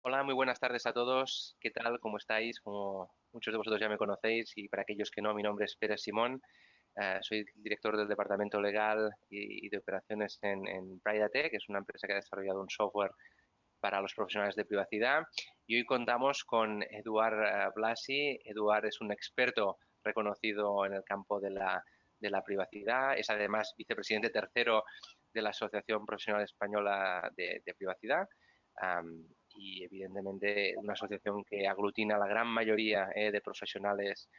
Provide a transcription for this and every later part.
Hola, muy buenas tardes a todos. ¿Qué tal? ¿Cómo estáis? Como muchos de vosotros ya me conocéis y para aquellos que no, mi nombre es Pérez Simón. Soy director del departamento legal y de operaciones en Pridate, que es una empresa que ha desarrollado un software para los profesionales de privacidad. Y hoy contamos con Eduard Blasi. Eduard es un experto reconocido en el campo de la privacidad. Es además vicepresidente tercero de la Asociación Profesional Española de Privacidad. Y evidentemente una asociación que aglutina a la gran mayoría de profesionales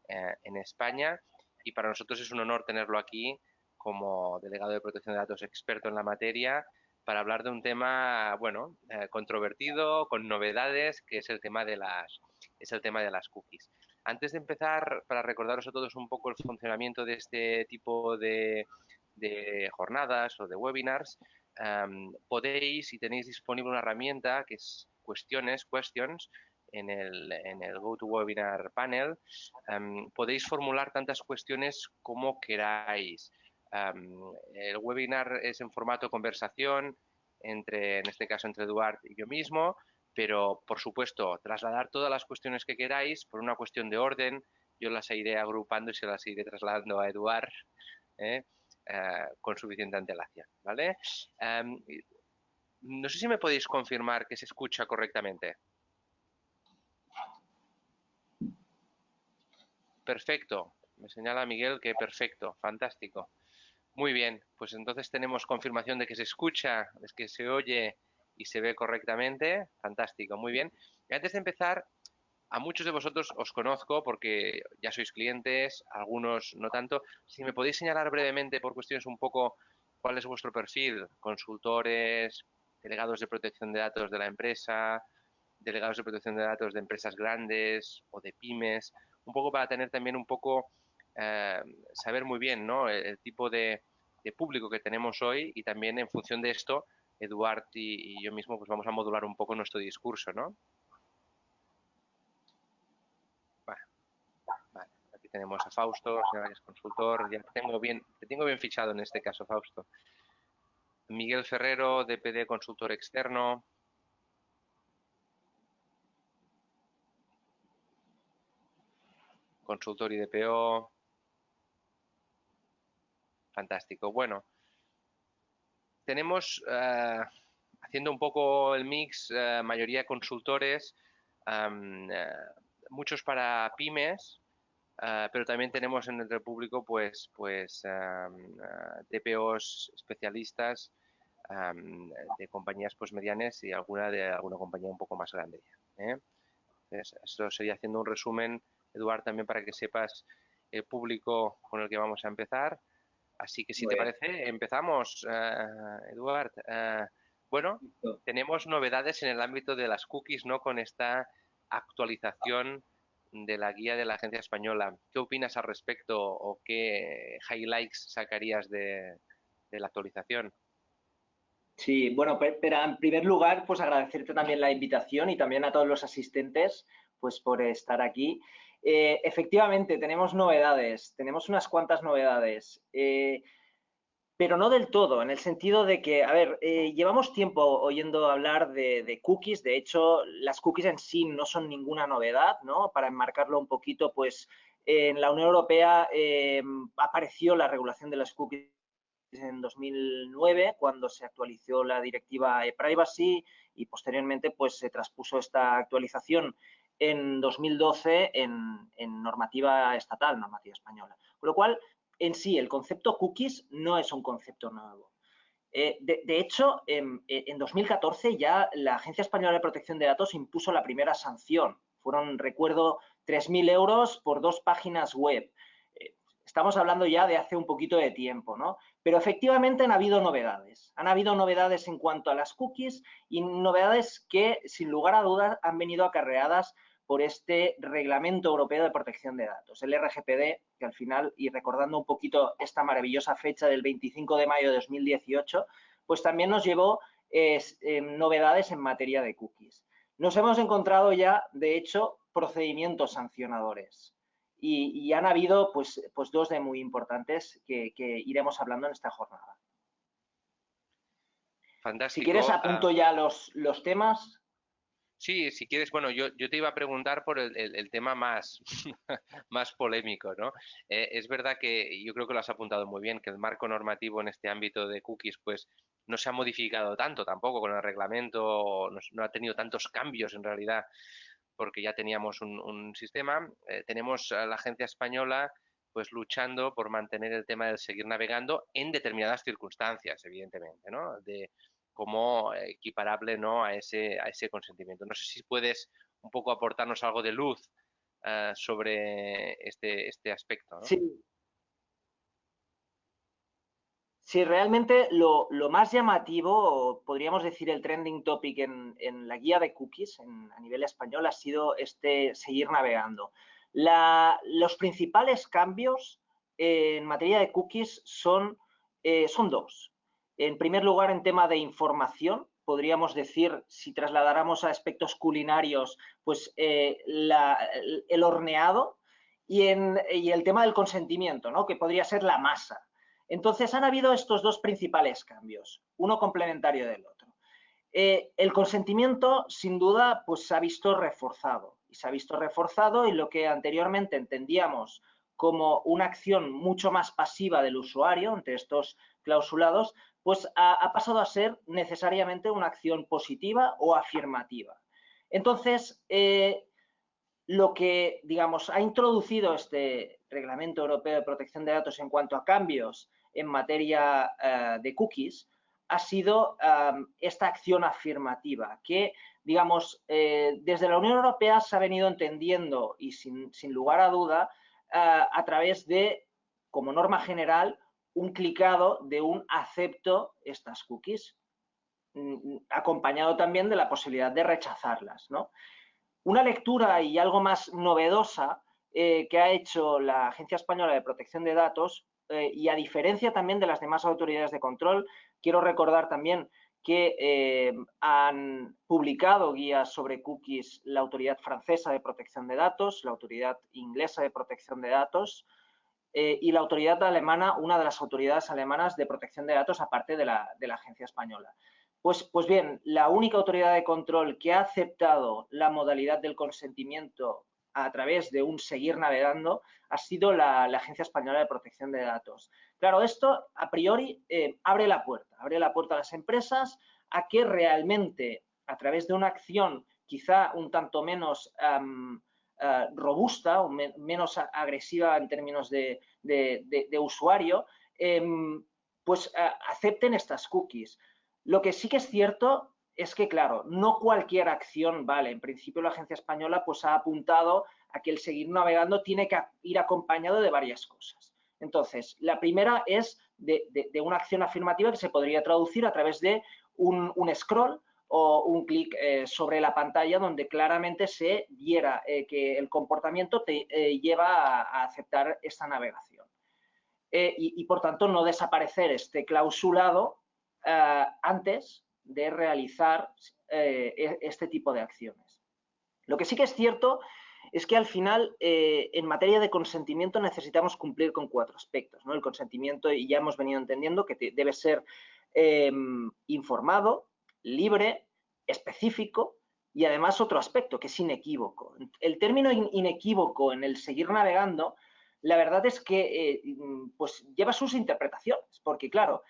en España. Y para nosotros es un honor tenerlo aquí como delegado de protección de datos experto en la materia para hablar de un tema, bueno, controvertido, con novedades, que es el tema de las cookies. Antes de empezar, para recordaros a todos un poco el funcionamiento de este tipo de jornadas o de webinars, podéis y tenéis disponible una herramienta que es Questions, en el GoToWebinar panel. Podéis formular tantas cuestiones como queráis. El webinar es en formato conversación, en este caso entre Eduard y yo mismo, pero por supuesto, trasladar todas las cuestiones que queráis por una cuestión de orden. Yo las iré agrupando y se las iré trasladando a Eduard ¿eh? Con suficiente antelación, ¿vale? No sé si me podéis confirmar que se escucha correctamente. Perfecto. Me señala Miguel que perfecto, fantástico. Muy bien, pues entonces tenemos confirmación de que se escucha, de que se oye y se ve correctamente. Fantástico, muy bien. Y antes de empezar, a muchos de vosotros os conozco porque ya sois clientes, algunos no tanto. Si me podéis señalar brevemente por cuestiones un poco cuál es vuestro perfil, consultores, delegados de protección de datos de la empresa, delegados de protección de datos de empresas grandes o de pymes, un poco para tener también un poco, eh, saber muy bien, ¿no? El tipo de público que tenemos hoy y también en función de esto, Eduard y yo mismo pues vamos a modular un poco nuestro discurso, ¿no? Vale, vale. Aquí tenemos a Fausto, señora que es consultor, ya te tengo bien fichado en este caso, Fausto. Miguel Ferrero, DPD consultor externo, consultor y DPO, fantástico. Bueno, tenemos, haciendo un poco el mix, mayoría consultores, um, eh, muchos para pymes, pero también tenemos en el público pues DPOs especialistas de compañías pues medianas y alguna compañía un poco más grande. ¿Eh? Entonces, esto sería haciendo un resumen, Eduard, también para que sepas el público con el que vamos a empezar. Así que si Muy te bien. parece, empezamos, Eduard. Bueno, Listo. tenemos novedades en el ámbito de las cookies, ¿no? Con esta actualización de la guía de la Agencia Española. ¿Qué opinas al respecto o qué highlights sacarías de la actualización? Sí, bueno, pero en primer lugar, pues agradecerte también la invitación y también a todos los asistentes, pues por estar aquí. Efectivamente, tenemos novedades, tenemos unas cuantas novedades, pero no del todo, en el sentido de que, a ver, llevamos tiempo oyendo hablar de cookies, de hecho, las cookies en sí no son ninguna novedad, ¿no? Para enmarcarlo un poquito, pues en la Unión Europea apareció la regulación de las cookies en 2009, cuando se actualizó la directiva e-privacy y posteriormente pues se traspuso esta actualización en 2012 en normativa estatal, normativa española. Con lo cual, en sí, el concepto cookies no es un concepto nuevo. De hecho, en 2014 ya la Agencia Española de Protección de Datos impuso la primera sanción. Fueron, recuerdo, 3.000 euros por 2 páginas web. Estamos hablando ya de hace un poquito de tiempo, ¿no? Pero efectivamente han habido novedades. Han habido novedades en cuanto a las cookies y novedades que, sin lugar a dudas, han venido acarreadas por este Reglamento Europeo de Protección de Datos, el RGPD, que al final, y recordando un poquito esta maravillosa fecha del 25 de mayo de 2018, pues también nos llevó novedades en materia de cookies. Nos hemos encontrado ya, de hecho, procedimientos sancionadores. Y han habido pues dos de muy importantes que iremos hablando en esta jornada. Si quieres, Fantástico. apunto ya los temas. Sí, si quieres, bueno, yo te iba a preguntar por el tema más, más polémico, ¿no? Es verdad que yo creo que lo has apuntado muy bien, que el marco normativo en este ámbito de cookies, pues no se ha modificado tanto tampoco con el reglamento, no ha tenido tantos cambios en realidad, porque ya teníamos un sistema. Tenemos a la agencia española pues luchando por mantener el tema del seguir navegando en determinadas circunstancias, evidentemente, ¿no? De como equiparable, ¿no? A ese consentimiento. No sé si puedes un poco aportarnos algo de luz sobre este aspecto, ¿no? Sí, sí, realmente lo más llamativo, o podríamos decir el trending topic en la guía de cookies a nivel español, ha sido este seguir navegando. Los principales cambios en materia de cookies son dos. En primer lugar, en tema de información, podríamos decir, si trasladáramos a aspectos culinarios, pues el horneado y el tema del consentimiento, ¿no? Que podría ser la masa. Entonces, han habido estos dos principales cambios, uno complementario del otro. El consentimiento, sin duda, pues se ha visto reforzado. Y se ha visto reforzado y lo que anteriormente entendíamos como una acción mucho más pasiva del usuario entre estos clausulados, pues ha pasado a ser necesariamente una acción positiva o afirmativa. Entonces, lo que, digamos, ha introducido este Reglamento Europeo de Protección de Datos en cuanto a cambios en materia de cookies ha sido esta acción afirmativa que, digamos, desde la Unión Europea se ha venido entendiendo y sin lugar a duda a través de, como norma general, un clicado de un acepto estas cookies, acompañado también de la posibilidad de rechazarlas, ¿no? Una lectura y algo más novedosa que ha hecho la Agencia Española de Protección de Datos, y a diferencia también de las demás autoridades de control, quiero recordar también que han publicado guías sobre cookies la Autoridad Francesa de Protección de Datos, la Autoridad Inglesa de Protección de Datos y la Autoridad Alemana, una de las autoridades alemanas de protección de datos aparte de la Agencia Española. Pues bien, la única autoridad de control que ha aceptado la modalidad del consentimiento a través de un seguir navegando ha sido la Agencia Española de Protección de Datos. Claro, esto a priori abre la puerta a las empresas a que realmente a través de una acción quizá un tanto menos robusta o menos agresiva en términos de usuario, pues acepten estas cookies. Lo que sí que es cierto es que, claro, no cualquier acción vale. En principio, la Agencia Española pues, ha apuntado a que el seguir navegando tiene que ir acompañado de varias cosas. Entonces, la primera es de una acción afirmativa que se podría traducir a través de un scroll o un clic sobre la pantalla donde claramente se viera que el comportamiento te lleva a aceptar esta navegación. Y, por tanto, no desaparecer este clausulado antes de realizar este tipo de acciones. Lo que sí que es cierto es que al final, en materia de consentimiento, necesitamos cumplir con 4 aspectos, ¿no? El consentimiento, y ya hemos venido entendiendo que debe ser informado, libre, específico y además otro aspecto que es inequívoco. El término inequívoco en el seguir navegando, la verdad es que pues lleva sus interpretaciones, porque claro,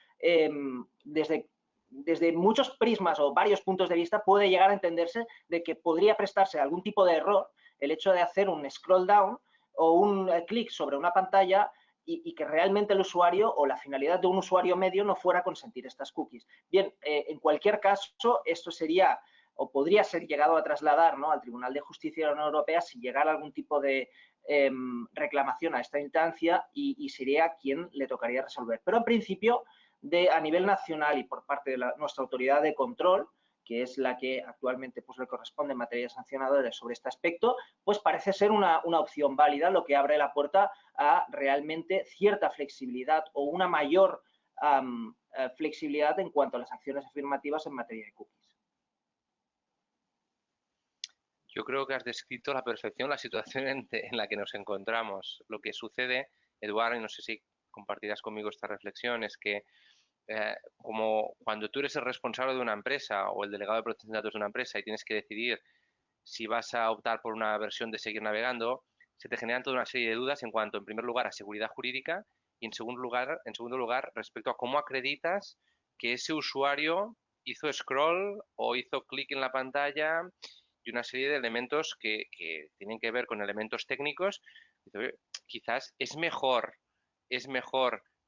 desde muchos prismas o varios puntos de vista puede llegar a entenderse de que podría prestarse algún tipo de error el hecho de hacer un scroll down o un clic sobre una pantalla y que realmente el usuario o la finalidad de un usuario medio no fuera a consentir estas cookies. Bien, en cualquier caso, esto sería o podría ser llegado a trasladar, ¿no?, al Tribunal de Justicia de la Unión Europea si llegara algún tipo de reclamación a esta instancia y sería quien le tocaría resolver. Pero en principio, a nivel nacional y por parte de nuestra autoridad de control, que es la que actualmente pues, le corresponde en materia sancionadora sobre este aspecto, pues parece ser una opción válida, lo que abre la puerta a realmente cierta flexibilidad o una mayor flexibilidad en cuanto a las acciones afirmativas en materia de cookies. Yo creo que has descrito a la perfección la situación en la que nos encontramos. Lo que sucede, Eduardo, y no sé si compartirás conmigo esta reflexión, es que como cuando tú eres el responsable de una empresa o el delegado de protección de datos de una empresa y tienes que decidir si vas a optar por una versión de seguir navegando, se te generan toda una serie de dudas en cuanto, en primer lugar, a seguridad jurídica y en segundo lugar, respecto a cómo acreditas que ese usuario hizo scroll o hizo clic en la pantalla y una serie de elementos que tienen que ver con elementos técnicos. Quizás es mejor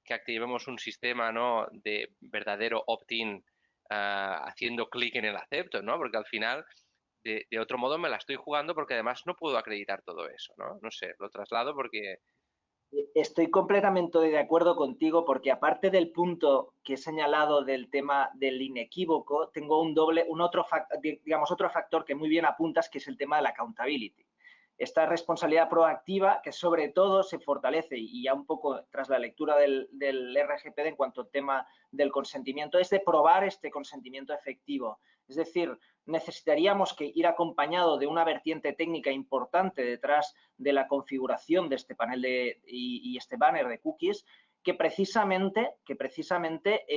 que activemos un sistema, ¿no?, de verdadero opt-in haciendo clic en el acepto, ¿no? Porque al final, de otro modo, me la estoy jugando porque además no puedo acreditar todo eso, ¿no? No sé, lo traslado porque... Estoy completamente de acuerdo contigo porque aparte del punto que he señalado del tema del inequívoco, tengo otro factor que muy bien apuntas, que es el tema de la accountability. Esta responsabilidad proactiva que sobre todo se fortalece, y ya un poco tras la lectura del RGPD en cuanto al tema del consentimiento, es de probar este consentimiento efectivo. Es decir, necesitaríamos que ir acompañado de una vertiente técnica importante detrás de la configuración de este panel y este banner de cookies que precisamente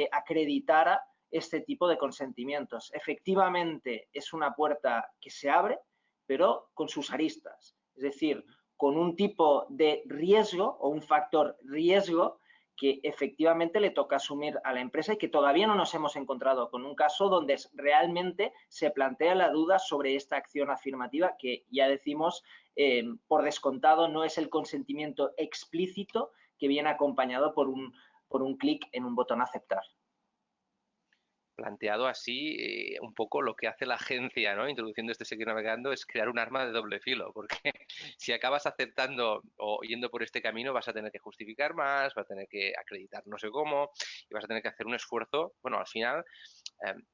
acreditara este tipo de consentimientos. Efectivamente, es una puerta que se abre, pero con sus aristas. Es decir, con un tipo de riesgo o un factor riesgo que efectivamente le toca asumir a la empresa y que todavía no nos hemos encontrado con un caso donde realmente se plantea la duda sobre esta acción afirmativa que ya decimos, por descontado, no es el consentimiento explícito que viene acompañado por un clic en un botón aceptar. Planteado así, un poco lo que hace la agencia, ¿no?, introduciendo este seguir navegando, es crear un arma de doble filo, porque si acabas aceptando o yendo por este camino, vas a tener que justificar más, vas a tener que acreditar no sé cómo, y vas a tener que hacer un esfuerzo, bueno, al final,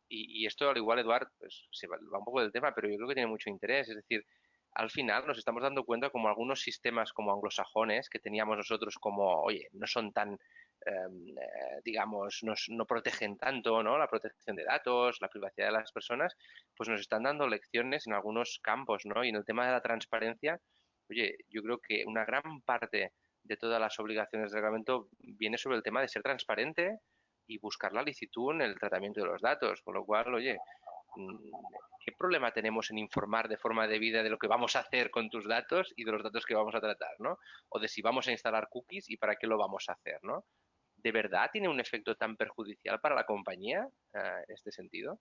y esto al igual, Eduard, pues se va un poco del tema, pero yo creo que tiene mucho interés, es decir, al final nos estamos dando cuenta como algunos sistemas como anglosajones que teníamos nosotros como, oye, no son tan digamos, no protegen tanto, ¿no?, la protección de datos, la privacidad de las personas, pues nos están dando lecciones en algunos campos, ¿no? Y en el tema de la transparencia, oye, yo creo que una gran parte de todas las obligaciones del reglamento viene sobre el tema de ser transparente y buscar la licitud en el tratamiento de los datos, con lo cual, oye, ¿qué problema tenemos en informar de forma debida de lo que vamos a hacer con tus datos y de los datos que vamos a tratar, ¿no? O de si vamos a instalar cookies y para qué lo vamos a hacer, ¿no? ¿De verdad tiene un efecto tan perjudicial para la compañía en este sentido?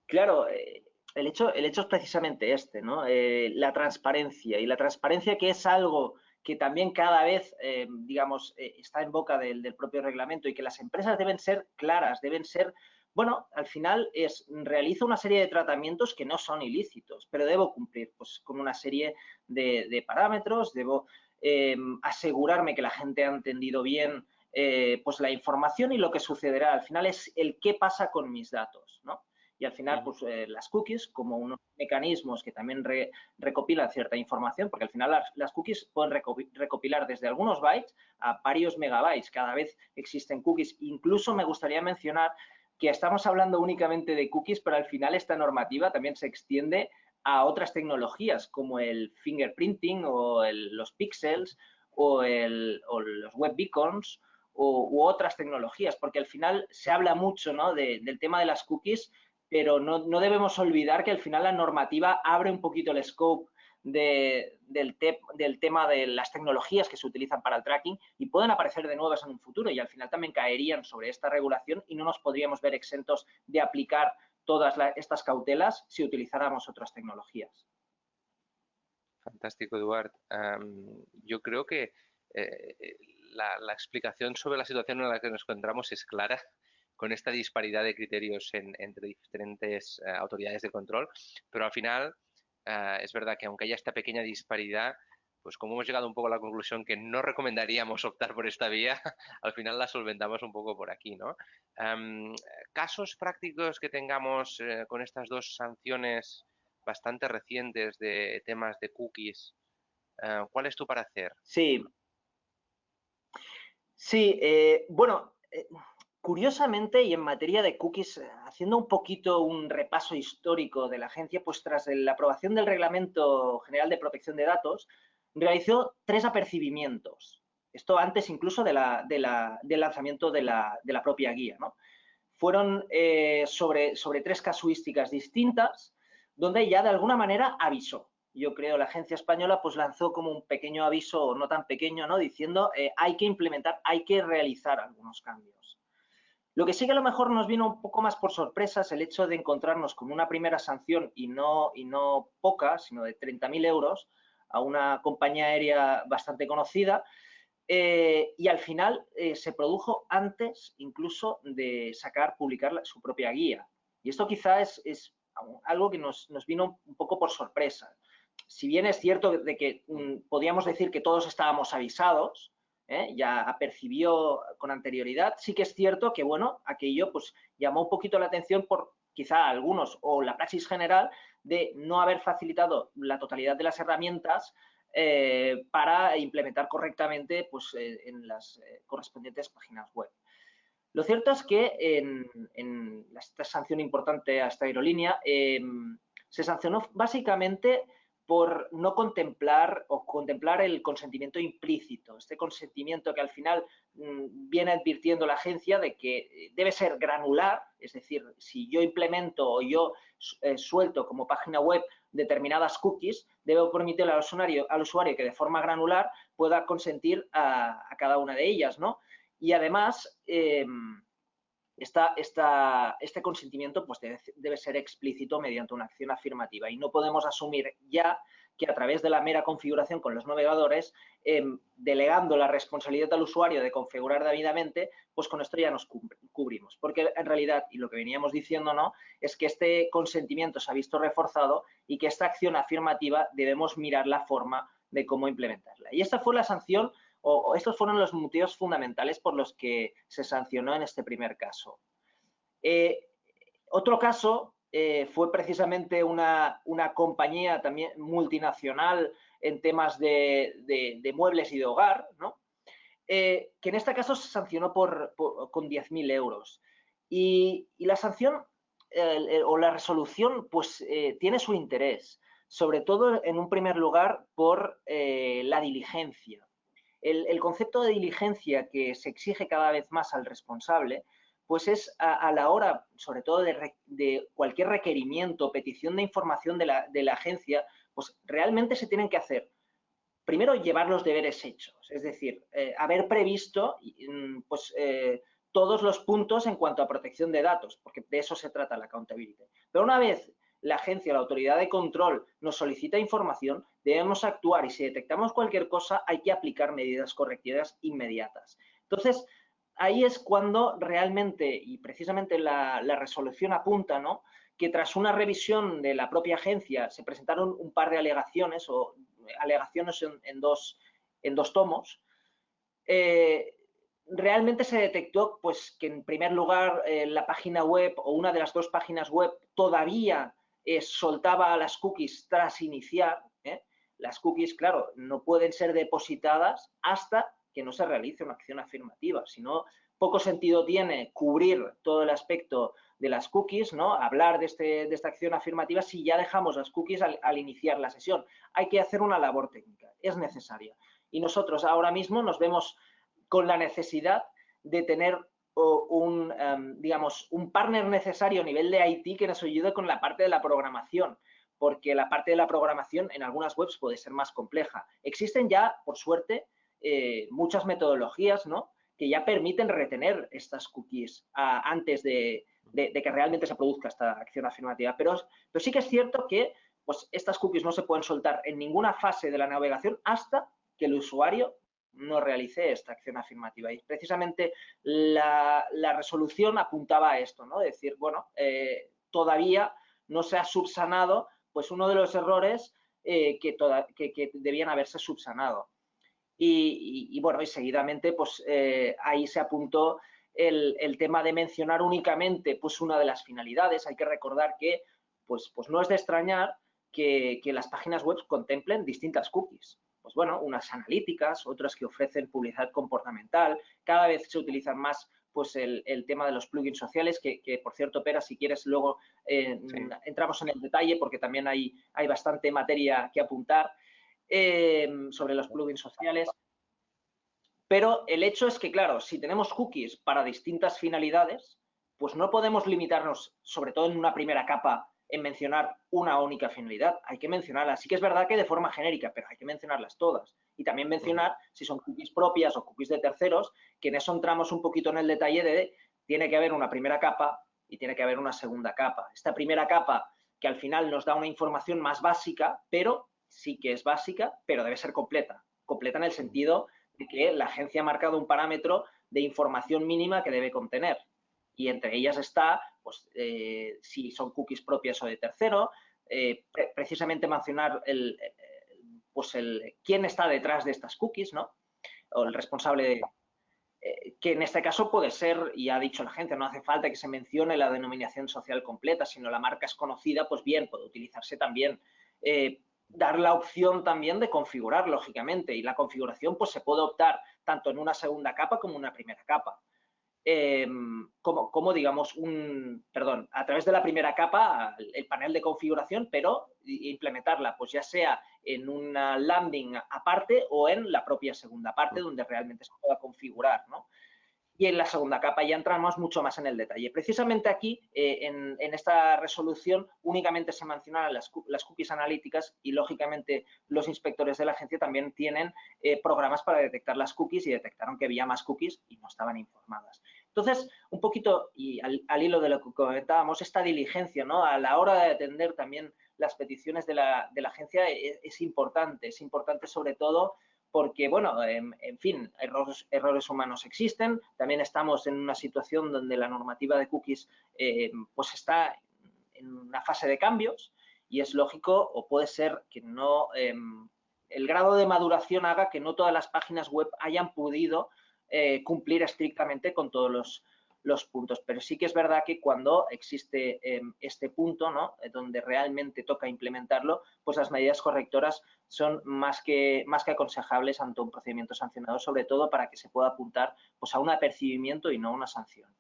Claro, el hecho es precisamente este, ¿no? La transparencia. Y la transparencia, que es algo que también cada vez, digamos, está en boca del propio reglamento, y que las empresas deben ser claras, deben ser, bueno, al final realizo una serie de tratamientos que no son ilícitos, pero debo cumplir pues, con una serie de parámetros, debo asegurarme que la gente ha entendido bien pues la información y lo que sucederá. Al final es el qué pasa con mis datos, ¿no? Y al final, pues las cookies, como unos mecanismos que también recopilan cierta información, porque al final las cookies pueden recopilar desde algunos bytes a varios megabytes. Cada vez existen cookies. Incluso me gustaría mencionar que estamos hablando únicamente de cookies, pero al final esta normativa también se extiende a otras tecnologías como el fingerprinting o los pixels o los web beacons u otras tecnologías, porque al final se habla mucho, ¿no?, del tema de las cookies, pero no debemos olvidar que al final la normativa abre un poquito el scope del tema de las tecnologías que se utilizan para el tracking y pueden aparecer de nuevas en un futuro, y al final también caerían sobre esta regulación y no nos podríamos ver exentos de aplicar todas estas cautelas si utilizáramos otras tecnologías. Fantástico, Eduard. Yo creo que la explicación sobre la situación en la que nos encontramos es clara, con esta disparidad de criterios entre diferentes autoridades de control, pero al final es verdad que aunque haya esta pequeña disparidad, pues como hemos llegado un poco a la conclusión que no recomendaríamos optar por esta vía, al final la solventamos un poco por aquí, ¿no? Casos prácticos que tengamos con estas dos sanciones bastante recientes de temas de cookies, ¿cuál es tu parecer? Sí, sí, bueno, curiosamente, y en materia de cookies, haciendo un poquito un repaso histórico de la agencia, pues tras la aprobación del Reglamento General de Protección de Datos, realizó 3 apercibimientos. Esto antes incluso del lanzamiento de la propia guía, ¿no? Fueron sobre 3 casuísticas distintas. donde ya de alguna manera avisó. Yo creo la agencia española pues lanzó como un pequeño aviso, no tan pequeño, ¿no? Diciendo hay que implementar, hay que realizar algunos cambios. Lo que sí que a lo mejor nos vino un poco más por sorpresa es el hecho de encontrarnos con una primera sanción y no poca, sino de 30.000 euros a una compañía aérea bastante conocida, y al final se produjo antes incluso de publicar su propia guía. Y esto quizá es algo que nos vino un poco por sorpresa. Si bien es cierto de que podíamos decir que todos estábamos avisados, ya percibió con anterioridad, sí que es cierto que, bueno, aquello pues llamó un poquito la atención por quizá algunos o la praxis general de no haber facilitado la totalidad de las herramientas para implementar correctamente pues, en las correspondientes páginas web. Lo cierto es que en esta sanción importante a esta aerolínea se sancionó básicamente por no contemplar el consentimiento implícito, este consentimiento que al final viene advirtiendo la agencia de que debe ser granular, es decir, si yo implemento o yo suelto como página web determinadas cookies, debo permitir al usuario que de forma granular pueda consentir a cada una de ellas, ¿no? Y además, este consentimiento pues, debe ser explícito mediante una acción afirmativa y no podemos asumir ya que a través de la mera configuración con los navegadores, delegando la responsabilidad al usuario de configurar debidamente, pues con esto ya nos cubrimos. Porque en realidad, y lo que veníamos diciendo, ¿no?, es que este consentimiento se ha visto reforzado y que esta acción afirmativa debemos mirar la forma de cómo implementarla. Y esta fue la sanción o estos fueron los motivos fundamentales por los que se sancionó en este primer caso. Otro caso fue precisamente una compañía también multinacional en temas de muebles y de hogar, ¿no? Que en este caso se sancionó con 10.000 euros. Y la sanción o la resolución pues tiene su interés, sobre todo en un primer lugar por la diligencia. El concepto de diligencia que se exige cada vez más al responsable, pues es a la hora, sobre todo, de cualquier requerimiento, petición de información de la agencia, pues realmente se tienen que hacer. Primero, llevar los deberes hechos, es decir, haber previsto pues, todos los puntos en cuanto a protección de datos, porque de eso se trata la accountability. Pero una vez la agencia, la autoridad de control, nos solicita información, debemos actuar y si detectamos cualquier cosa hay que aplicar medidas correctivas inmediatas. Entonces, ahí es cuando realmente, y precisamente la resolución apunta, ¿no?, que tras una revisión de la propia agencia se presentaron un par de alegaciones en dos tomos. Realmente se detectó pues, que en primer lugar la página web o una de las dos páginas web todavía soltaba las cookies tras iniciar. Las cookies, claro, no pueden ser depositadas hasta que no se realice una acción afirmativa. Si no, poco sentido tiene cubrir todo el aspecto de las cookies, ¿no?, hablar de esta acción afirmativa si ya dejamos las cookies al iniciar la sesión. Hay que hacer una labor técnica, es necesaria. Y nosotros ahora mismo nos vemos con la necesidad de tener digamos, un partner necesario a nivel de IT que nos ayude con la parte de la programación, porque la parte de la programación en algunas webs puede ser más compleja. Existen ya, por suerte, muchas metodologías, ¿no?, que ya permiten retener estas cookies antes de que realmente se produzca esta acción afirmativa. Pero sí que es cierto que pues, estas cookies no se pueden soltar en ninguna fase de la navegación hasta que el usuario no realice esta acción afirmativa. Y precisamente la resolución apuntaba a esto, ¿no? Es decir, bueno, todavía no se ha subsanado pues, uno de los errores que debían haberse subsanado. Y bueno, y seguidamente pues ahí se apuntó el tema de mencionar únicamente pues una de las finalidades. Hay que recordar que pues no es de extrañar que las páginas web contemplen distintas cookies. Pues bueno, unas analíticas, otras que ofrecen publicidad comportamental. Cada vez se utilizan más pues el tema de los plugins sociales, que por cierto, Pera, si quieres luego sí, entramos en el detalle porque también hay bastante materia que apuntar. Sobre los plugins sociales. Pero el hecho es que, claro, si tenemos cookies para distintas finalidades, pues no podemos limitarnos, sobre todo en una primera capa, en mencionar una única finalidad, hay que mencionarlas. Sí que es verdad que de forma genérica, pero hay que mencionarlas todas. Y también mencionar si son cookies propias o cookies de terceros, que en eso entramos un poquito en el detalle de tiene que haber una primera capa y tiene que haber una segunda capa. Esta primera capa que al final nos da una información más básica, pero sí que es básica, pero debe ser completa. Completa en el sentido de que la agencia ha marcado un parámetro de información mínima que debe contener. Y entre ellas está, pues, si son cookies propias o de tercero, precisamente mencionar quién está detrás de estas cookies, ¿no? O el responsable, que en este caso puede ser, y ha dicho la gente, no hace falta que se mencione la denominación social completa, sino la marca es conocida, pues bien, puede utilizarse también. Dar la opción también de configurar, lógicamente, y la configuración pues se puede optar tanto en una segunda capa como en una primera capa. Como digamos, a través de la primera capa, el panel de configuración, pero implementarla, pues ya sea en una landing aparte o en la propia segunda parte, donde realmente se pueda configurar, ¿no? Y en la segunda capa ya entramos mucho más en el detalle. Precisamente aquí, en esta resolución, únicamente se mencionan las cookies analíticas y, lógicamente, los inspectores de la agencia también tienen programas para detectar las cookies y detectaron que había más cookies y no estaban informadas. Entonces, un poquito, y al hilo de lo que comentábamos, esta diligencia, ¿no? A la hora de atender también las peticiones de la agencia es importante sobre todo porque, bueno, en fin, errores humanos existen. También estamos en una situación donde la normativa de cookies pues está en una fase de cambios y es lógico, o puede ser que no, el grado de maduración haga que no todas las páginas web hayan podido cumplir estrictamente con todos los puntos. Pero sí que es verdad que cuando existe este punto, ¿no? Donde realmente toca implementarlo, pues las medidas correctoras son más que aconsejables ante un procedimiento sancionador, sobre todo para que se pueda apuntar pues, a un apercibimiento y no a una sanción.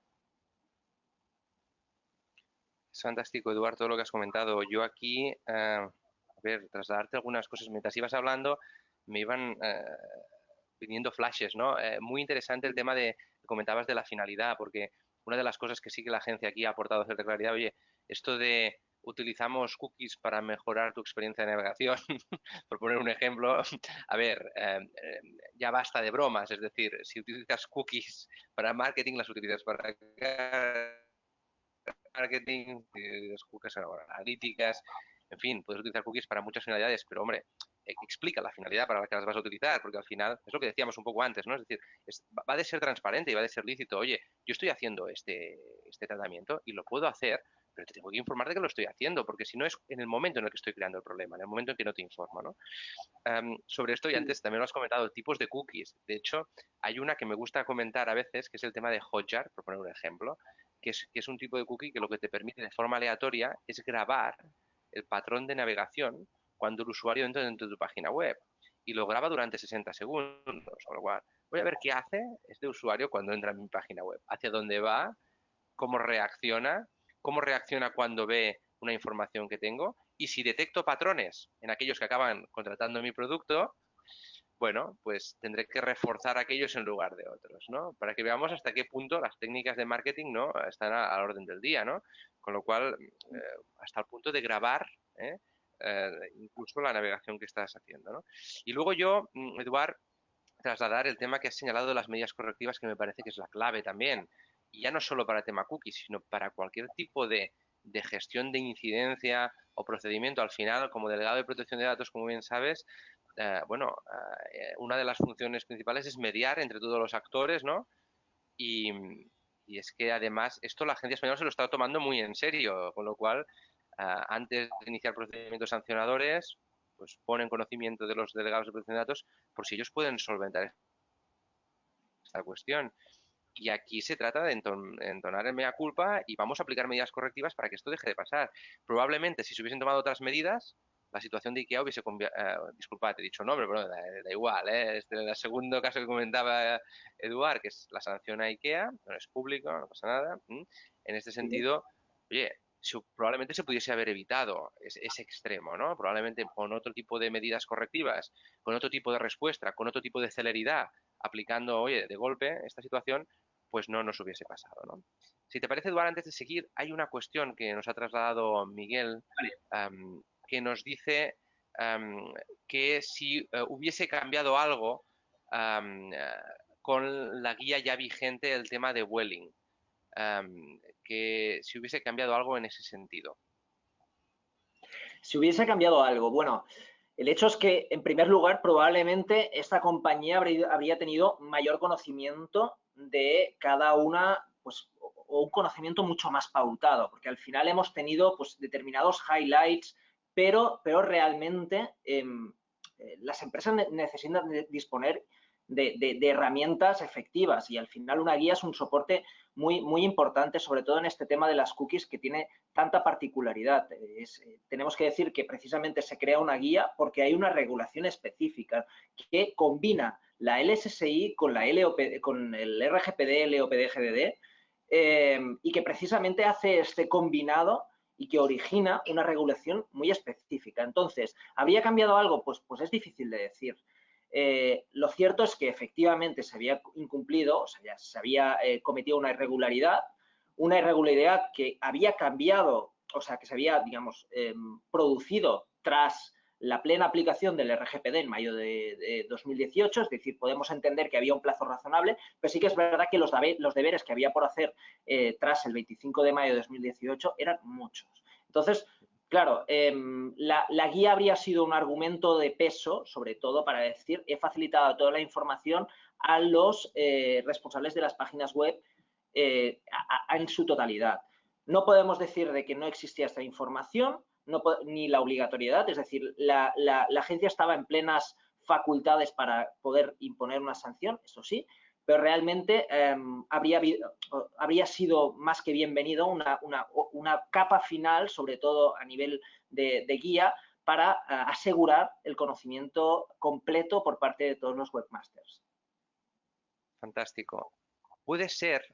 Es fantástico, Eduardo, todo lo que has comentado. Yo aquí, a ver, trasladarte algunas cosas. Mientras ibas hablando, me iban viniendo flashes, ¿no? Muy interesante el tema que comentabas de la finalidad, porque una de las cosas que sí que la agencia aquí ha aportado cierta claridad, oye, esto de utilizamos cookies para mejorar tu experiencia de navegación, por poner un ejemplo, a ver, ya basta de bromas, es decir, si utilizas cookies para marketing, las utilizas para marketing, las cookies analíticas, en fin, puedes utilizar cookies para muchas finalidades, pero hombre, explica la finalidad para la que las vas a utilizar, porque al final es lo que decíamos un poco antes, ¿no? Es decir, va de ser transparente y va de ser lícito. Oye, yo estoy haciendo este tratamiento y lo puedo hacer, pero te tengo que informar de que lo estoy haciendo, porque si no es en el momento en el que estoy creando el problema, en el momento en que no te informo, ¿no? Sobre esto, y antes también lo has comentado, tipos de cookies. De hecho, hay una que me gusta comentar a veces, que es el tema de Hotjar, por poner un ejemplo, que es un tipo de cookie que lo que te permite de forma aleatoria es grabar el patrón de navegación cuando el usuario entra dentro de tu página web y lo graba durante 60 segundos. Con lo cual, voy a ver qué hace este usuario cuando entra en mi página web, hacia dónde va, cómo reacciona cuando ve una información que tengo y si detecto patrones en aquellos que acaban contratando mi producto, bueno, pues tendré que reforzar aquellos en lugar de otros, ¿no? Para que veamos hasta qué punto las técnicas de marketing, ¿no? Están al orden del día, ¿no? Con lo cual, hasta el punto de grabar, ¿eh? Incluso la navegación que estás haciendo, ¿no? Y luego yo, Eduard, trasladar el tema que has señalado de las medidas correctivas, que me parece que es la clave también. Y ya no solo para tema cookies, sino para cualquier tipo de gestión de incidencia o procedimiento. Al final, como delegado de protección de datos, como bien sabes, una de las funciones principales es mediar entre todos los actores, ¿no? Y, y es que además esto la agencia española se lo está tomando muy en serio, con lo cual, antes de iniciar procedimientos sancionadores, pues ponen conocimiento de los delegados de protección de datos por si ellos pueden solventar esta cuestión. Y aquí se trata de entonar el mea culpa y vamos a aplicar medidas correctivas para que esto deje de pasar. Probablemente, si se hubiesen tomado otras medidas, la situación de IKEA hubiese disculpa, te he dicho nombre, pero da igual, ¿eh? El segundo caso que comentaba Eduard, que es la sanción a IKEA, no es público, no pasa nada. En este sentido, oye, probablemente se pudiese haber evitado ese extremo, ¿no? Probablemente con otro tipo de medidas correctivas, con otro tipo de respuesta, con otro tipo de celeridad, aplicando, oye, de golpe esta situación, pues no nos hubiese pasado, ¿no? Si te parece, Eduardo, antes de seguir, hay una cuestión que nos ha trasladado Miguel, Vale. que nos dice que si hubiese cambiado algo con la guía ya vigente el tema de Welling, que si hubiese cambiado algo en ese sentido. Si hubiese cambiado algo, bueno, el hecho es que, en primer lugar, probablemente esta compañía habría tenido mayor conocimiento de cada una, pues, o un conocimiento mucho más pautado, porque al final hemos tenido pues, determinados highlights, pero realmente las empresas necesitan disponer de herramientas efectivas y al final una guía es un soporte muy importante, sobre todo en este tema de las cookies que tiene tanta particularidad. Tenemos que decir que precisamente se crea una guía porque hay una regulación específica que combina la LSSI con, con el RGPD, LOPD, GDD y que precisamente hace este combinado y que origina una regulación muy específica. Entonces, ¿habría cambiado algo? Pues es difícil de decir. Lo cierto es que efectivamente se había incumplido, o sea, se había cometido una irregularidad que había cambiado, o sea, que se había, digamos, producido tras la plena aplicación del RGPD en mayo de 2018, es decir, podemos entender que había un plazo razonable, pero sí que es verdad que los deberes que había por hacer tras el 25 de mayo de 2018 eran muchos. Entonces, claro, la guía habría sido un argumento de peso, sobre todo para decir, he facilitado toda la información a los responsables de las páginas web en su totalidad. No podemos decir de que no existía esta información, ni la obligatoriedad, es decir, la agencia estaba en plenas facultades para poder imponer una sanción, eso sí, pero realmente habría sido más que bienvenido una capa final, sobre todo a nivel de guía, para asegurar el conocimiento completo por parte de todos los webmasters. Fantástico. Puede ser,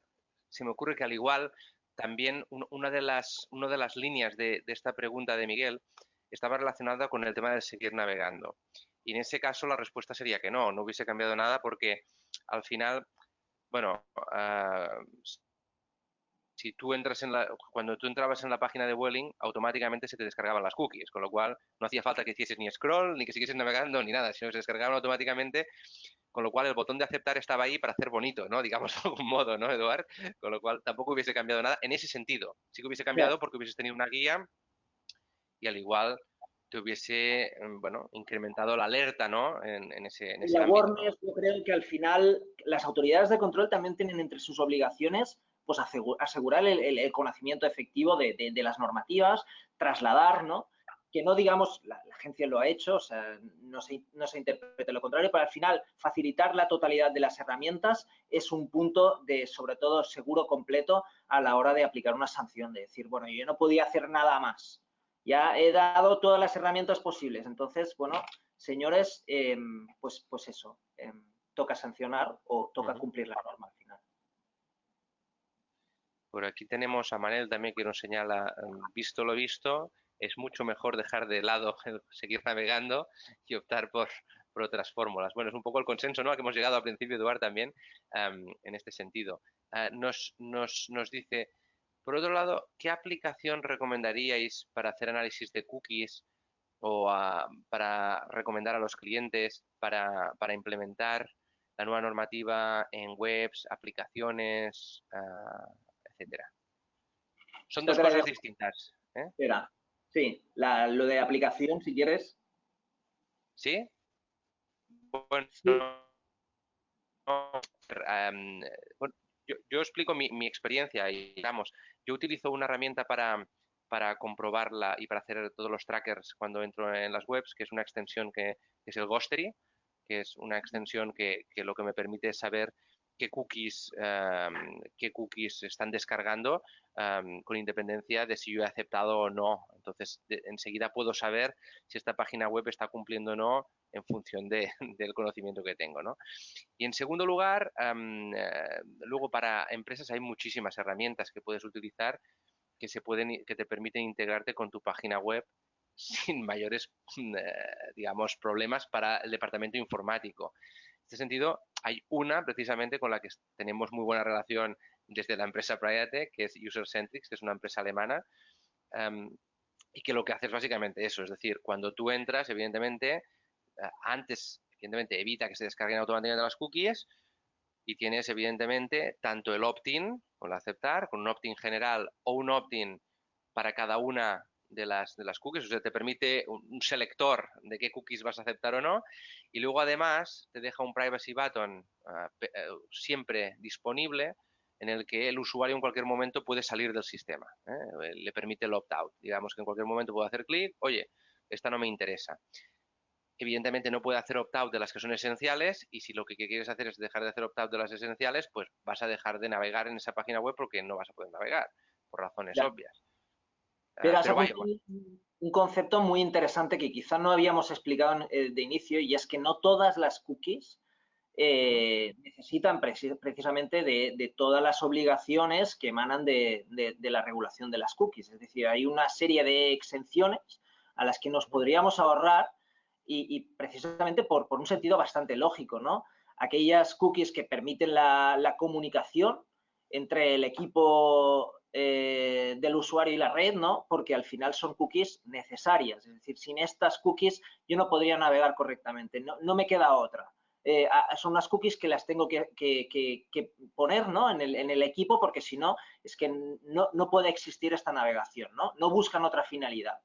se me ocurre que al igual también una de las líneas de esta pregunta de Miguel estaba relacionada con el tema de seguir navegando. Y en ese caso la respuesta sería que no, no hubiese cambiado nada porque al final, bueno, si tú entras cuando tú entrabas en la página de Vueling, automáticamente se te descargaban las cookies, con lo cual no hacía falta que hicieses ni scroll, ni que siguieses navegando, ni nada, sino que se descargaban automáticamente, con lo cual el botón de aceptar estaba ahí para hacer bonito, ¿no? Digamos de algún modo, ¿no, Eduard? Con lo cual tampoco hubiese cambiado nada en ese sentido. Sí que hubiese cambiado porque hubieses tenido una guía y al igual te hubiese, bueno, incrementado la alerta, ¿no? En Y ese la ámbito, awareness, ¿no? yo creo que al final las autoridades de control también tienen entre sus obligaciones pues asegurar el conocimiento efectivo de las normativas, trasladar, ¿no? Que no digamos, la agencia lo ha hecho, o sea, no se interprete lo contrario, pero al final facilitar la totalidad de las herramientas es un punto de, sobre todo, seguro completo a la hora de aplicar una sanción, de decir, bueno, yo no podía hacer nada más, ya he dado todas las herramientas posibles, entonces, bueno, señores, pues eso, toca sancionar o toca Ujú. cumplir la norma al final. Por aquí tenemos a Manel también que nos señala, visto lo visto, es mucho mejor dejar de lado el seguir navegando y optar por otras fórmulas. Bueno, es un poco el consenso, ¿no?, al que hemos llegado al principio, Eduard, también en este sentido. Nos dice, por otro lado, ¿qué aplicación recomendaríais para hacer análisis de cookies o para recomendar a los clientes para implementar la nueva normativa en webs, aplicaciones, etcétera? Son dos Espera, cosas distintas, ¿eh? espera. Sí, lo de aplicación, si quieres. ¿Sí? Bueno, Sí. bueno, yo explico mi experiencia y, digamos, yo utilizo una herramienta para comprobarla y para hacer todos los trackers cuando entro en las webs, que es una extensión que es el Ghostery, que es una extensión que lo que me permite es saber qué cookies están descargando con independencia de si yo he aceptado o no. Entonces, enseguida puedo saber si esta página web está cumpliendo o no en función del conocimiento que tengo, ¿no? Y en segundo lugar, luego para empresas hay muchísimas herramientas que puedes utilizar que te permiten integrarte con tu página web sin mayores, digamos, problemas para el departamento informático. En este sentido, hay una precisamente con la que tenemos muy buena relación desde la empresa Private, que es User-Centric, que es una empresa alemana, y que lo que hace es básicamente eso, es decir, cuando tú entras, evidentemente, evidentemente, evita que se descarguen automáticamente las cookies y tienes, evidentemente, tanto el opt-in, con el aceptar, con un opt-in general o un opt-in para cada una de las cookies, o sea, te permite un selector de qué cookies vas a aceptar o no, y luego además te deja un privacy button siempre disponible en el que el usuario en cualquier momento puede salir del sistema. Le permite el opt-out. Digamos que en cualquier momento puede hacer clic, oye, esta no me interesa. Evidentemente no puede hacer opt-out de las que son esenciales y si lo que quieres hacer es dejar de hacer opt-out de las esenciales, pues vas a dejar de navegar en esa página web porque no vas a poder navegar, por razones Ya. obvias. Pero has Pero vaya, apuntado un concepto muy interesante que quizá no habíamos explicado de inicio y es que no todas las cookies necesitan precisamente de todas las obligaciones que emanan de la regulación de las cookies. Es decir, hay una serie de exenciones a las que nos podríamos ahorrar y precisamente por un sentido bastante lógico, ¿no? Aquellas cookies que permiten la comunicación entre el equipo del usuario y la red, ¿no? Porque al final son cookies necesarias. Es decir, sin estas cookies yo no podría navegar correctamente. No me queda otra. Son unas cookies que las tengo que poner, ¿no? en el equipo porque si no es que no puede existir esta navegación, ¿no? No buscan otra finalidad.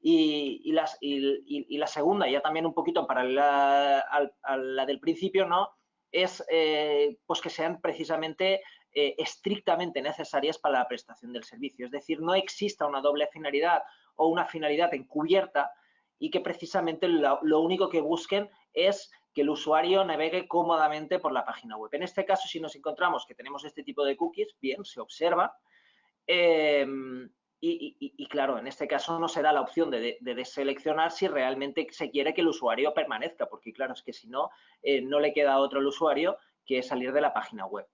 Y la segunda, ya también un poquito paralela a la del principio, ¿no? Es pues que sean precisamente estrictamente necesarias para la prestación del servicio. Es decir, no exista una doble finalidad o una finalidad encubierta y que precisamente lo único que busquen es que el usuario navegue cómodamente por la página web. En este caso, si nos encontramos que tenemos este tipo de cookies, bien, se observa. Y claro, en este caso no se da la opción de deseleccionar si realmente se quiere que el usuario permanezca, porque claro, es que si no, no le queda otro al usuario que salir de la página web.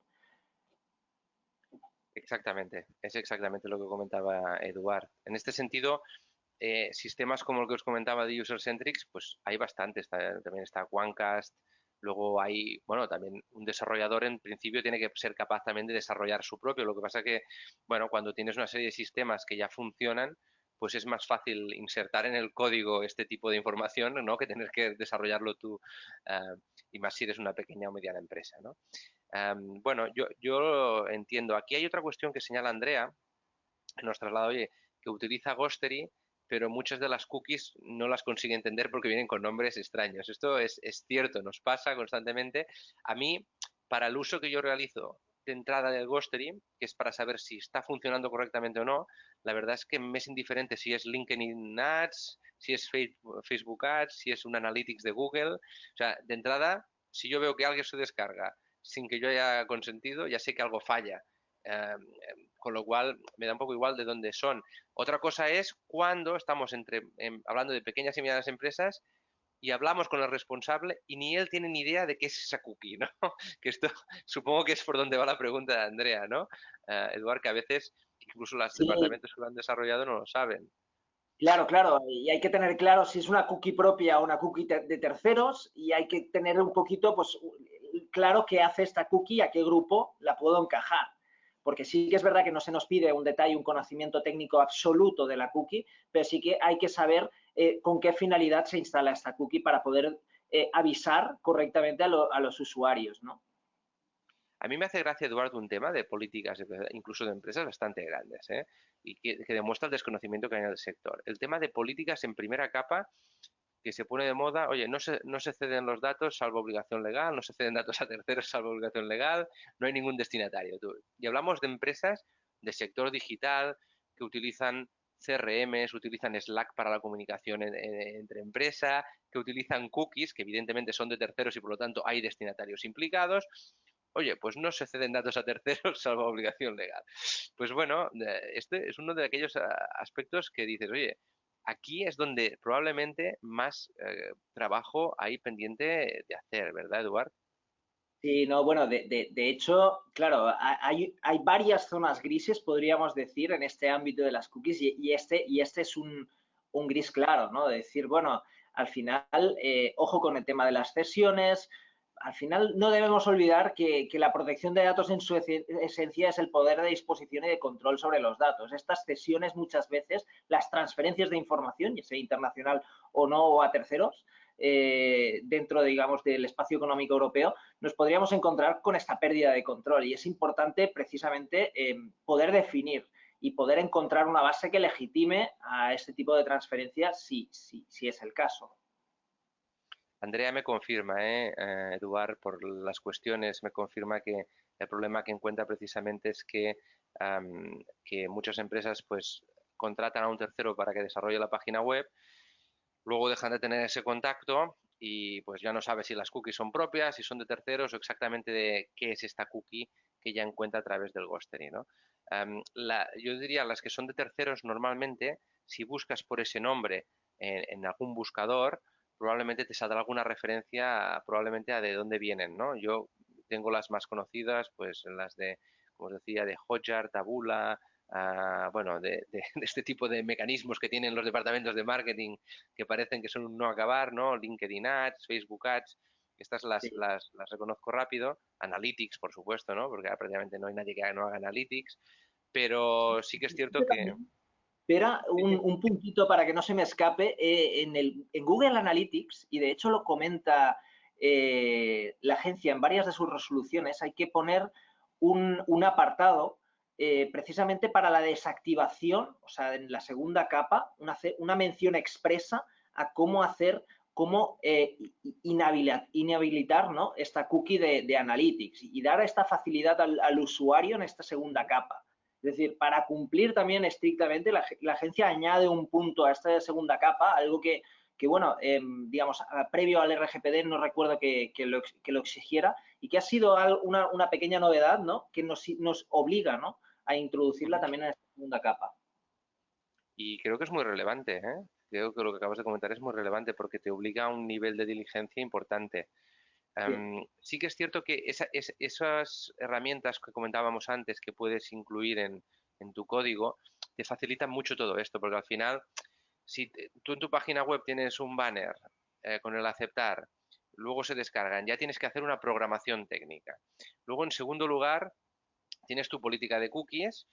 exactamente, es exactamente lo que comentaba Eduard. En este sentido, sistemas como el que os comentaba de User-Centric, pues hay bastantes. También está OneCast, luego hay, bueno, también un desarrollador en principio tiene que ser capaz también de desarrollar su propio. Lo que pasa que, bueno, cuando tienes una serie de sistemas que ya funcionan, pues es más fácil insertar en el código este tipo de información, ¿no? Que tener que desarrollarlo tú, y más si eres una pequeña o mediana empresa, ¿no? Bueno, yo entiendo. Aquí hay otra cuestión que señala Andrea, que nos traslada, oye, que utiliza Ghostery, pero muchas de las cookies no las consigue entender porque vienen con nombres extraños. Esto es cierto, nos pasa constantemente. A mí, para el uso que yo realizo de entrada del Ghostery, que es para saber si está funcionando correctamente o no, la verdad es que me es indiferente si es LinkedIn Ads, si es Facebook Ads, si es un Analytics de Google. O sea, de entrada, si yo veo que alguien se descarga sin que yo haya consentido, ya sé que algo falla. Eh, con lo cual me da un poco igual de dónde son. Otra cosa es cuando estamos hablando de pequeñas y medianas empresas y hablamos con el responsable y ni él tiene ni idea de qué es esa cookie, ¿no? Que esto supongo que es por donde va la pregunta de Andrea, ¿no? Eduard, que a veces incluso los Sí, departamentos que lo han desarrollado no lo saben. claro, claro. Y hay que tener claro si es una cookie propia o una cookie de terceros y hay que tener un poquito, pues, claro qué hace esta cookie, a qué grupo la puedo encajar. Porque sí que es verdad que no se nos pide un detalle, un conocimiento técnico absoluto de la cookie, pero sí que hay que saber con qué finalidad se instala esta cookie para poder avisar correctamente a los usuarios, ¿no? A mí me hace gracia, Eduardo, un tema de políticas, incluso de empresas bastante grandes, ¿eh? Y que demuestra el desconocimiento que hay en el sector. El tema de políticas en primera capa que se pone de moda, oye, no se ceden los datos salvo obligación legal, no se ceden datos a terceros salvo obligación legal, no hay ningún destinatario. Y hablamos de empresas de sector digital que utilizan CRMs, utilizan Slack para la comunicación entre empresa, que utilizan cookies, que evidentemente son de terceros y por lo tanto hay destinatarios implicados. Oye, pues no se ceden datos a terceros salvo obligación legal. Pues bueno, este es uno de aquellos aspectos que dices, oye, aquí es donde probablemente más trabajo hay pendiente de hacer, ¿verdad, Eduard? Sí, no, bueno, de hecho, claro, hay varias zonas grises, podríamos decir, en este ámbito de las cookies y este es un gris claro, ¿no? De decir, bueno, al final, ojo con el tema de las cesiones, al final no debemos olvidar que la protección de datos en su esencia es el poder de disposición y de control sobre los datos. Estas cesiones muchas veces, las transferencias de información, ya sea internacional o no, o a terceros, dentro, digamos, del espacio económico europeo, nos podríamos encontrar con esta pérdida de control. Y es importante precisamente poder definir y poder encontrar una base que legitime a este tipo de transferencias si es el caso. Andrea me confirma, Eduard, por las cuestiones, me confirma que el problema que encuentra precisamente es que muchas empresas pues contratan a un tercero para que desarrolle la página web, luego dejan de tener ese contacto y pues ya no sabe si las cookies son propias, si son de terceros o exactamente de qué es esta cookie que ya encuentra a través del Ghostery, ¿no? Yo diría las que son de terceros normalmente, si buscas por ese nombre en algún buscador, probablemente te saldrá alguna referencia probablemente a de dónde vienen, ¿no? Yo tengo las más conocidas, pues las de, como os decía, de Hotjar, Taboola, bueno, de este tipo de mecanismos que tienen los departamentos de marketing que parecen que son un no acabar, ¿no? LinkedIn Ads, Facebook Ads, estas Sí. las reconozco rápido. Analytics, por supuesto, ¿no? Porque prácticamente no hay nadie que no haga Analytics, pero sí que es cierto que... Pero Sí, sí. un puntito para que no se me escape, en Google Analytics, y de hecho lo comenta la agencia en varias de sus resoluciones, hay que poner un apartado precisamente para la desactivación, o sea, en la segunda capa, una mención expresa a cómo hacer, cómo inhabilitar, ¿no? Esta cookie de Analytics y dar esta facilidad al usuario en esta segunda capa. Es decir, para cumplir también estrictamente, la agencia añade un punto a esta segunda capa, algo que bueno, digamos, previo al RGPD no recuerdo que lo exigiera y que ha sido una pequeña novedad, ¿no? Que nos obliga, ¿no? A introducirla Ujú. también en esta segunda capa. Y creo que es muy relevante, ¿eh? Creo que lo que acabas de comentar es muy relevante porque te obliga a un nivel de diligencia importante. Sí, Sí que es cierto que esas herramientas que comentábamos antes que puedes incluir en tu código te facilitan mucho todo esto, porque al final, si tú en tu página web tienes un banner con el aceptar, luego se descargan, ya tienes que hacer una programación técnica. Luego, en segundo lugar, tienes tu política de cookies,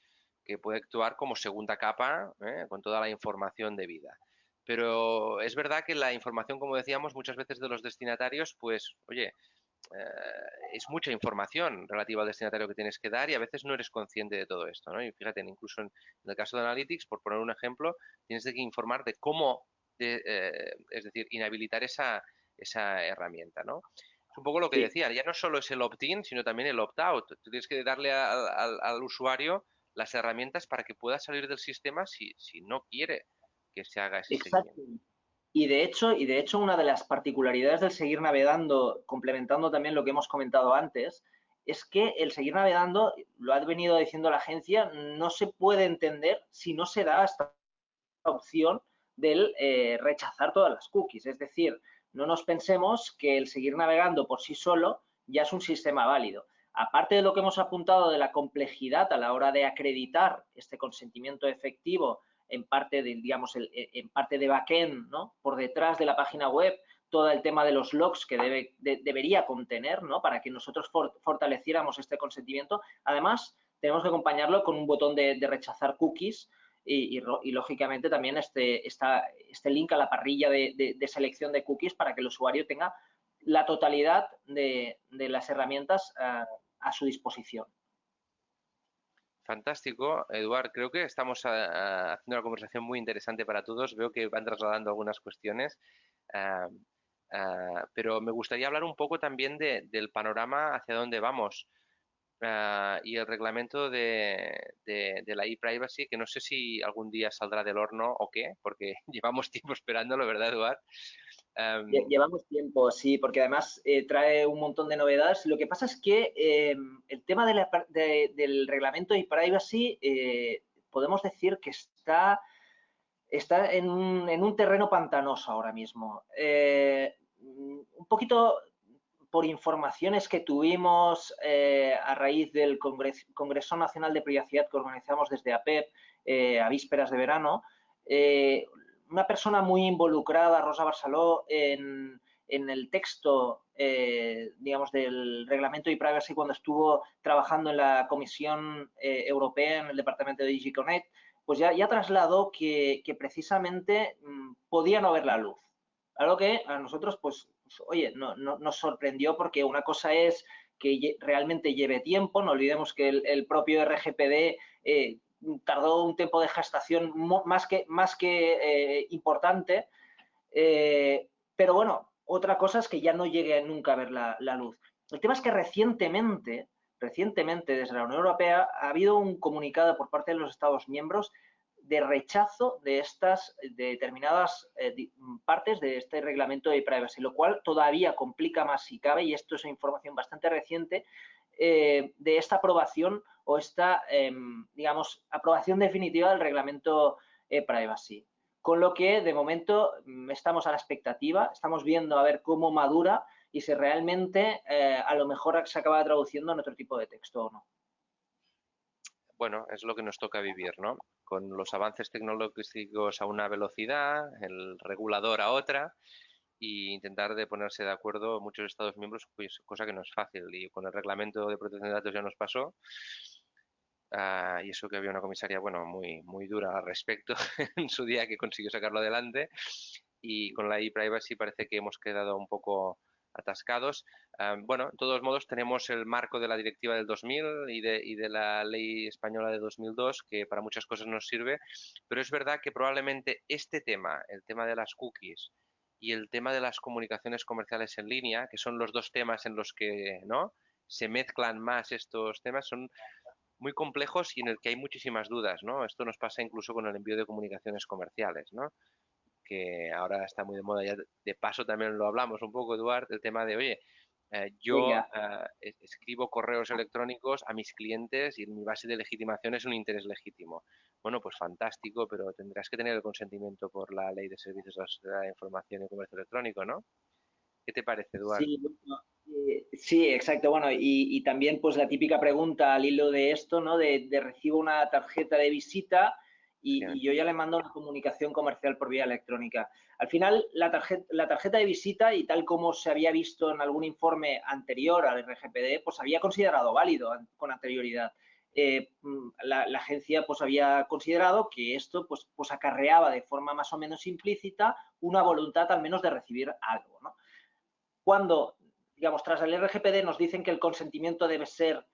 que puede actuar como segunda capa, con toda la información debida. Pero es verdad que la información, como decíamos, muchas veces de los destinatarios, pues, oye, es mucha información relativa al destinatario que tienes que dar y a veces no eres consciente de todo esto, ¿no? Y fíjate, incluso en el caso de Analytics, por poner un ejemplo, tienes que informar de cómo, es decir, inhabilitar esa herramienta, ¿no? Es un poco lo que sí. decía, ya no solo es el opt-in, sino también el opt-out. Tú tienes que darle al usuario las herramientas para que pueda salir del sistema si no quiere que se haga ese Exacto. seguimiento. Y de hecho, una de las particularidades del seguir navegando, complementando también lo que hemos comentado antes, es que el seguir navegando, lo ha venido diciendo la agencia, no se puede entender si no se da esta opción del rechazar todas las cookies. Es decir, no nos pensemos que el seguir navegando por sí solo ya es un sistema válido. Aparte de lo que hemos apuntado de la complejidad a la hora de acreditar este consentimiento efectivo en parte de, digamos, en parte de backend, ¿no? Por detrás de la página web, todo el tema de los logs que debería contener, ¿no? Para que nosotros fortaleciéramos este consentimiento. Además, tenemos que acompañarlo con un botón de rechazar cookies y lógicamente también este link a la parrilla de selección de cookies para que el usuario tenga la totalidad de las herramientas a su disposición. Fantástico, Eduard. Creo que estamos haciendo una conversación muy interesante para todos. Veo que van trasladando algunas cuestiones, ah, pero me gustaría hablar un poco también del panorama hacia dónde vamos y el reglamento de la e-privacy, que no sé si algún día saldrá del horno o qué, porque llevamos tiempo esperándolo, ¿verdad, Eduard? Llevamos tiempo, sí, porque además trae un montón de novedades. Lo que pasa es que el tema del reglamento de privacy podemos decir que está en un terreno pantanoso ahora mismo. Un poquito por informaciones que tuvimos a raíz del Congreso Nacional de Privacidad que organizamos desde APEP a vísperas de verano, una persona muy involucrada, Rosa Barceló, en en el texto, digamos, del reglamento de privacy cuando estuvo trabajando en la Comisión Europea, en el departamento de DG Connect, pues ya trasladó que precisamente podía no ver la luz. Algo que a nosotros, pues oye, nos sorprendió porque una cosa es que realmente lleve tiempo. No olvidemos que el propio RGPD tardó un tiempo de gestación más que importante. Pero bueno, otra cosa es que ya no llegue nunca a ver la luz. El tema es que recientemente, desde la Unión Europea, ha habido un comunicado por parte de los Estados miembros de rechazo de determinadas partes de este reglamento de privacy, lo cual todavía complica más si cabe, y esto es una información bastante reciente, de esta aprobación o esta, digamos, aprobación definitiva del reglamento privacy. Con lo que, de momento, estamos a la expectativa, estamos viendo a ver cómo madura y si realmente a lo mejor se acaba traduciendo en otro tipo de texto o no. Bueno, es lo que nos toca vivir, ¿no? Con los avances tecnológicos a una velocidad, el regulador a otra, e intentar de ponerse de acuerdo muchos Estados miembros, pues, cosa que no es fácil. Y con el reglamento de protección de datos ya nos pasó. Y eso que había una comisaria, bueno, muy dura al respecto en su día, que consiguió sacarlo adelante. Y con la e-privacy parece que hemos quedado un poco atascados. Bueno, de todos modos tenemos el marco de la directiva del 2000 y de la ley española de 2002, que para muchas cosas nos sirve, pero es verdad que probablemente este tema, el tema de las cookies y el tema de las comunicaciones comerciales en línea, que son los dos temas en los que, ¿no?, se mezclan más estos temas, son muy complejos y en el que hay muchísimas dudas, ¿no? Esto nos pasa incluso con el envío de comunicaciones comerciales, ¿no?, que ahora está muy de moda. Ya de paso también lo hablamos un poco, Eduard, el tema de, oye, yo escribo correos electrónicos a mis clientes y mi base de legitimación es un interés legítimo. Bueno, pues fantástico, pero tendrás que tener el consentimiento por la Ley de Servicios de la Información y Comercio Electrónico, ¿no? ¿Qué te parece, Eduard? Sí, sí, exacto. Bueno, y también pues la típica pregunta al hilo de esto, ¿no? De recibo una tarjeta de visita y yo ya le mando una comunicación comercial por vía electrónica. Al final, la tarjeta de visita, y tal como se había visto en algún informe anterior al RGPD, pues había considerado válido con anterioridad. La agencia pues había considerado que esto pues acarreaba de forma más o menos implícita una voluntad al menos de recibir algo, ¿no? Cuando, digamos, tras el RGPD nos dicen que el consentimiento debe ser,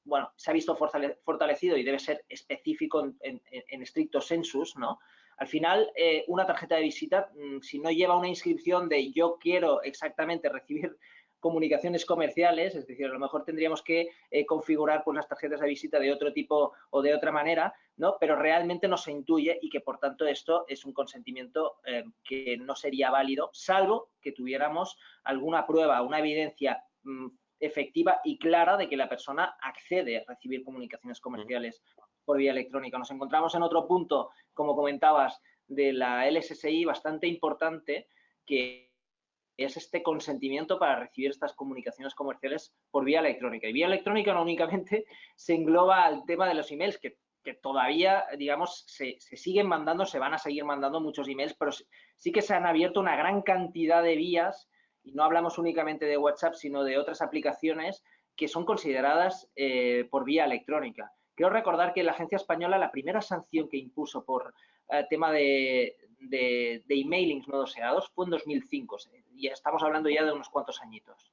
bueno, se ha visto fortalecido y debe ser específico en estricto sensus, ¿no? Al final, una tarjeta de visita, si no lleva una inscripción de yo quiero exactamente recibir comunicaciones comerciales, es decir, a lo mejor tendríamos que configurar pues, las tarjetas de visita de otro tipo o de otra manera, ¿no? Pero realmente no se intuye y que, por tanto, esto es un consentimiento que no sería válido, salvo que tuviéramos alguna prueba, una evidencia efectiva y clara de que la persona accede a recibir comunicaciones comerciales por vía electrónica. Nos encontramos en otro punto, como comentabas, de la LSSI bastante importante, que es este consentimiento para recibir estas comunicaciones comerciales por vía electrónica. Y vía electrónica no únicamente se engloba al tema de los emails, que todavía, digamos, se siguen mandando, se van a seguir mandando muchos emails, pero sí que se han abierto una gran cantidad de vías, y no hablamos únicamente de WhatsApp, sino de otras aplicaciones que son consideradas por vía electrónica. Quiero recordar que la Agencia Española, la primera sanción que impuso por tema de emailings no deseados fue en 2005. Y estamos hablando ya de unos cuantos añitos.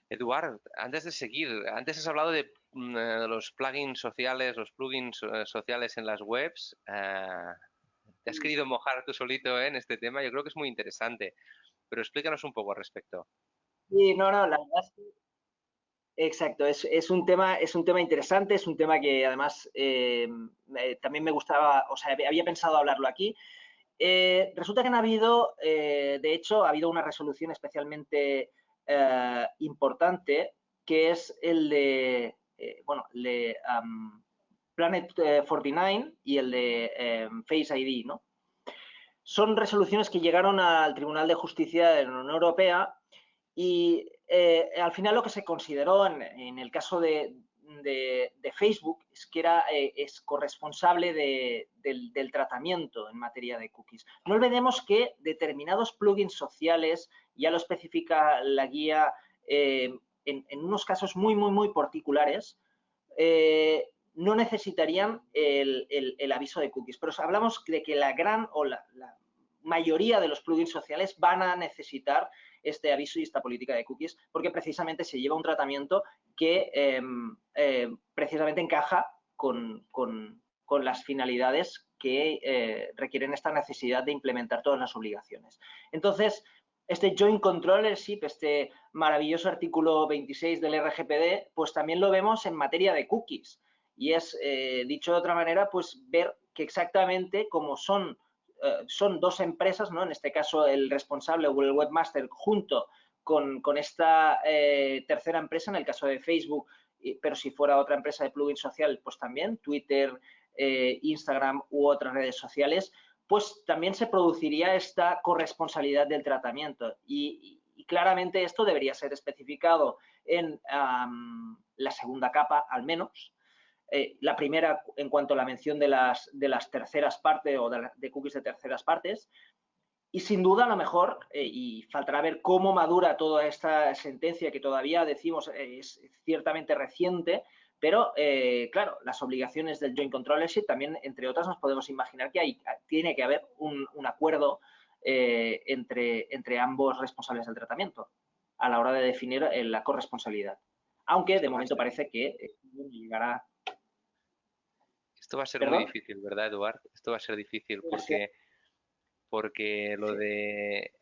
Eduard, antes de seguir, antes has hablado de los plugins sociales, sociales en las webs. Te has querido mojar tú solito en este tema. Yo creo que es muy interesante, pero explícanos un poco al respecto. Sí, no, la verdad es que exacto, es un tema interesante, es un tema que además también me gustaba, o sea, había pensado hablarlo aquí. Resulta que de hecho, ha habido una resolución especialmente importante, que es el de, Planet 49 y el de Face ID, ¿no? Son resoluciones que llegaron al Tribunal de Justicia de la Unión Europea y al final lo que se consideró en el caso de de Facebook es que es corresponsable del tratamiento en materia de cookies. No olvidemos que determinados plugins sociales, ya lo especifica la guía, en unos casos muy particulares, no necesitarían el aviso de cookies. Pero hablamos de que la mayoría de los plugins sociales van a necesitar este aviso y esta política de cookies porque precisamente se lleva un tratamiento que precisamente encaja con las finalidades que requieren esta necesidad de implementar todas las obligaciones. Entonces, este Joint Controllership, este maravilloso artículo 26 del RGPD, pues también lo vemos en materia de cookies. Y es, dicho de otra manera, pues ver que exactamente como son dos empresas, ¿no? En este caso el responsable o el webmaster junto con esta tercera empresa, en el caso de Facebook, pero si fuera otra empresa de plugin social, pues también Twitter, Instagram u otras redes sociales, pues también se produciría esta corresponsabilidad del tratamiento y claramente esto debería ser especificado en la segunda capa al menos. La primera en cuanto a la mención de las terceras partes o de cookies de terceras partes. Y sin duda, a lo mejor, y faltará ver cómo madura toda esta sentencia que todavía decimos es ciertamente reciente, pero claro, las obligaciones del Joint Controllership también, entre otras, nos podemos imaginar que tiene que haber un acuerdo entre ambos responsables del tratamiento a la hora de definir la corresponsabilidad. Aunque de momento parece que llegará. Esto va a ser muy ¿Perdón? difícil, ¿verdad, Eduard? Esto va a ser difícil porque lo Sí. de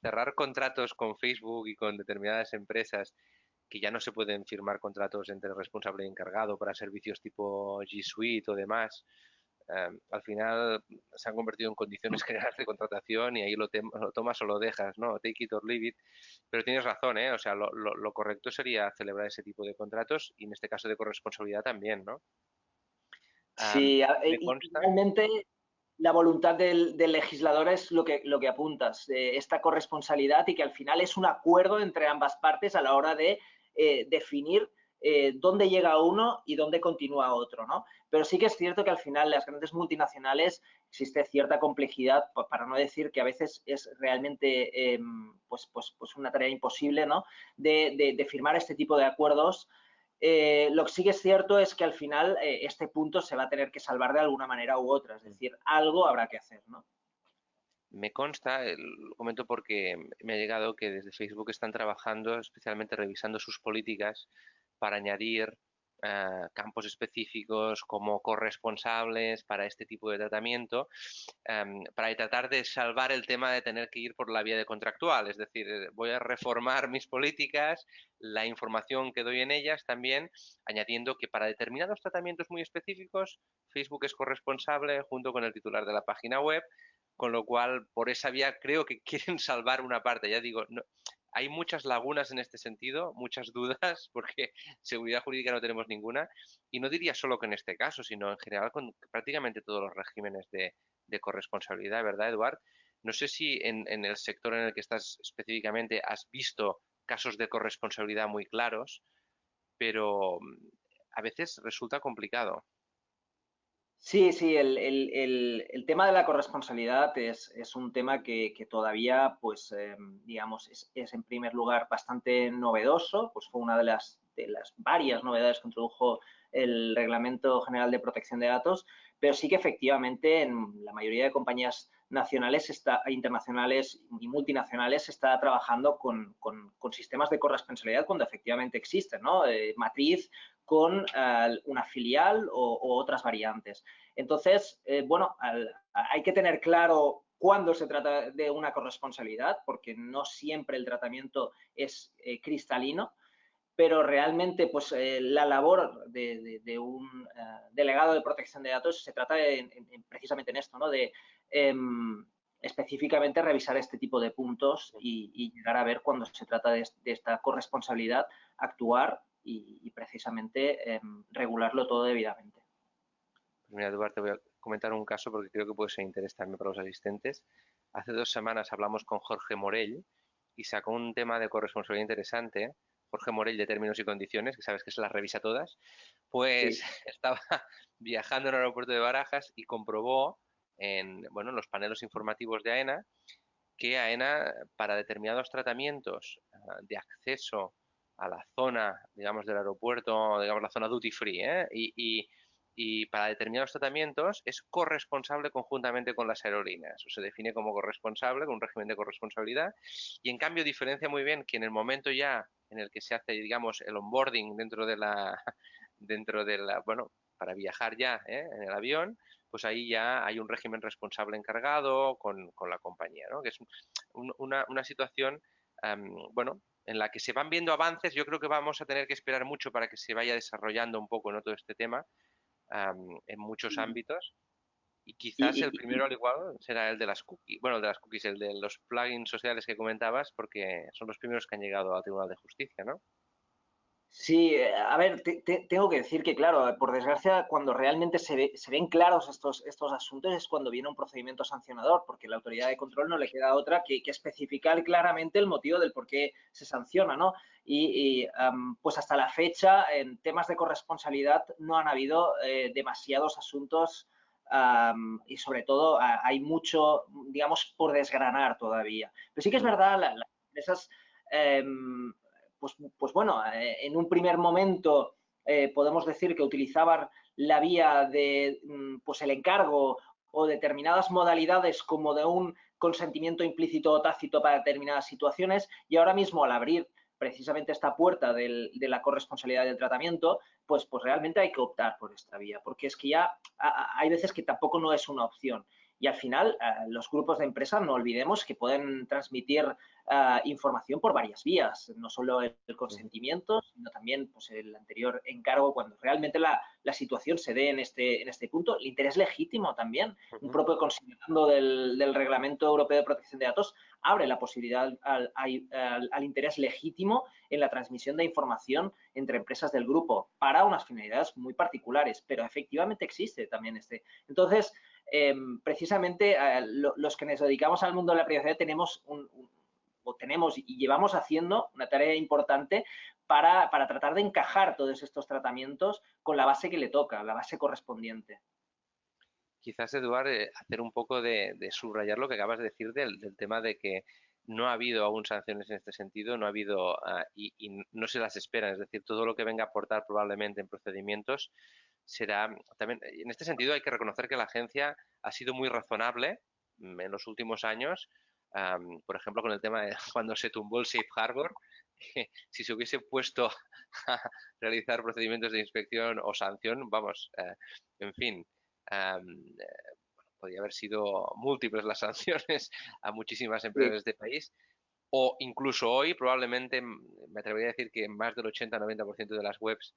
cerrar contratos con Facebook y con determinadas empresas que ya no se pueden firmar contratos entre responsable y encargado para servicios tipo G Suite o demás, al final se han convertido en condiciones generales de contratación y ahí lo tomas o lo dejas, ¿no? Take it or leave it. Pero tienes razón, ¿eh? O sea, lo correcto sería celebrar ese tipo de contratos y en este caso de corresponsabilidad también, ¿no? Sí, Me y consta. realmente la voluntad del legislador es lo que apuntas, esta corresponsabilidad y que al final es un acuerdo entre ambas partes a la hora de definir dónde llega uno y dónde continúa otro, ¿no? Pero sí que es cierto que al final las grandes multinacionales existe cierta complejidad, para no decir que a veces es realmente pues una tarea imposible, ¿no? De firmar este tipo de acuerdos. Lo que sí que es cierto es que al final este punto se va a tener que salvar de alguna manera u otra, es decir, algo habrá que hacer, ¿no? Me consta, lo comento porque me ha llegado que desde Facebook están trabajando, especialmente revisando sus políticas para añadir campos específicos como corresponsables para este tipo de tratamiento, para tratar de salvar el tema de tener que ir por la vía de contractual. Es decir, voy a reformar mis políticas, la información que doy en ellas también, añadiendo que para determinados tratamientos muy específicos, Facebook es corresponsable junto con el titular de la página web, con lo cual por esa vía creo que quieren salvar una parte. Ya digo, no, hay muchas lagunas en este sentido, muchas dudas, porque seguridad jurídica no tenemos ninguna, y no diría solo que en este caso, sino en general con prácticamente todos los regímenes de corresponsabilidad, ¿verdad, Eduard? No sé si en el sector en el que estás específicamente has visto casos de corresponsabilidad muy claros, pero a veces resulta complicado. Sí, el tema de la corresponsabilidad es un tema que todavía, pues, digamos, es en primer lugar bastante novedoso, pues fue una de las varias novedades que introdujo el Reglamento General de Protección de Datos, pero sí que efectivamente en la mayoría de compañías nacionales, internacionales y multinacionales se está trabajando con sistemas de corresponsabilidad cuando efectivamente existen, ¿no? Matriz con una filial o otras variantes. Entonces, bueno, hay que tener claro cuándo se trata de una corresponsabilidad, porque no siempre el tratamiento es cristalino, pero realmente pues la labor de un delegado de protección de datos se trata precisamente en esto, ¿no? De específicamente revisar este tipo de puntos y llegar a ver cuando se trata de esta corresponsabilidad, actuar y precisamente regularlo todo debidamente. Pues mira, Eduardo, te voy a comentar un caso porque creo que puede ser interesante para los asistentes. Hace 2 semanas hablamos con Jorge Morell y sacó un tema de corresponsabilidad interesante Jorge Morell de Términos y Condiciones, que sabes que se las revisa todas, pues Sí. estaba viajando en el aeropuerto de Barajas y comprobó bueno, en los paneles informativos de AENA que AENA para determinados tratamientos de acceso a la zona, digamos, del aeropuerto, digamos, la zona duty free, y para determinados tratamientos es corresponsable conjuntamente con las aerolíneas, o se define como corresponsable, con un régimen de corresponsabilidad, y en cambio diferencia muy bien que en el momento ya en el que se hace, digamos, el onboarding bueno, para viajar ya en el avión, pues ahí ya hay un régimen responsable encargado con la compañía, ¿no? Que es una situación, bueno, en la que se van viendo avances. Yo creo que vamos a tener que esperar mucho para que se vaya desarrollando un poco, ¿no?, todo este tema en muchos ámbitos. Y quizás el Y, primero, al igual, será el de las cookies. Bueno, el de las cookies, el de los plugins sociales que comentabas, porque son los primeros que han llegado al Tribunal de Justicia, ¿no? Sí, a ver, tengo que decir que, claro, por desgracia, cuando realmente se ven claros estos asuntos es cuando viene un procedimiento sancionador, porque la autoridad de control no le queda otra que especificar claramente el motivo del por qué se sanciona, ¿no? Pues hasta la fecha, en temas de corresponsabilidad, no han habido demasiados asuntos y, sobre todo, hay mucho, digamos, por desgranar todavía. Pero sí que es Mm. verdad, las empresas... Pues bueno, en un primer momento podemos decir que utilizaban la vía de pues el encargo o determinadas modalidades como de un consentimiento implícito o tácito para determinadas situaciones, y ahora mismo, al abrir precisamente esta puerta de la corresponsabilidad del tratamiento, pues realmente hay que optar por esta vía, porque es que ya hay veces que tampoco no es una opción. Y al final, los grupos de empresas, no olvidemos que pueden transmitir información por varias vías, no solo el consentimiento, sino también pues, el anterior encargo, cuando realmente la situación se dé en este punto. El interés legítimo también, un Ujú. propio considerando del Reglamento Europeo de Protección de Datos, abre la posibilidad al interés legítimo en la transmisión de información entre empresas del grupo para unas finalidades muy particulares, pero efectivamente existe también este. Entonces, precisamente los que nos dedicamos al mundo de la privacidad tenemos tenemos y llevamos haciendo una tarea importante para tratar de encajar todos estos tratamientos con la base que le toca, la base correspondiente. Quizás, Eduard, hacer un poco de subrayar lo que acabas de decir del tema de que no ha habido aún sanciones en este sentido, no ha habido y no se las esperan. Es decir, todo lo que venga a aportar probablemente en procedimientos será también. En este sentido, hay que reconocer que la agencia ha sido muy razonable en los últimos años. Por ejemplo, con el tema de cuando se tumbó el Safe Harbor, que si se hubiese puesto a realizar procedimientos de inspección o sanción, vamos, en fin, podría haber sido múltiples las sanciones a muchísimas empresas Sí. de este país, o incluso hoy probablemente me atrevería a decir que más del 80-90% de las webs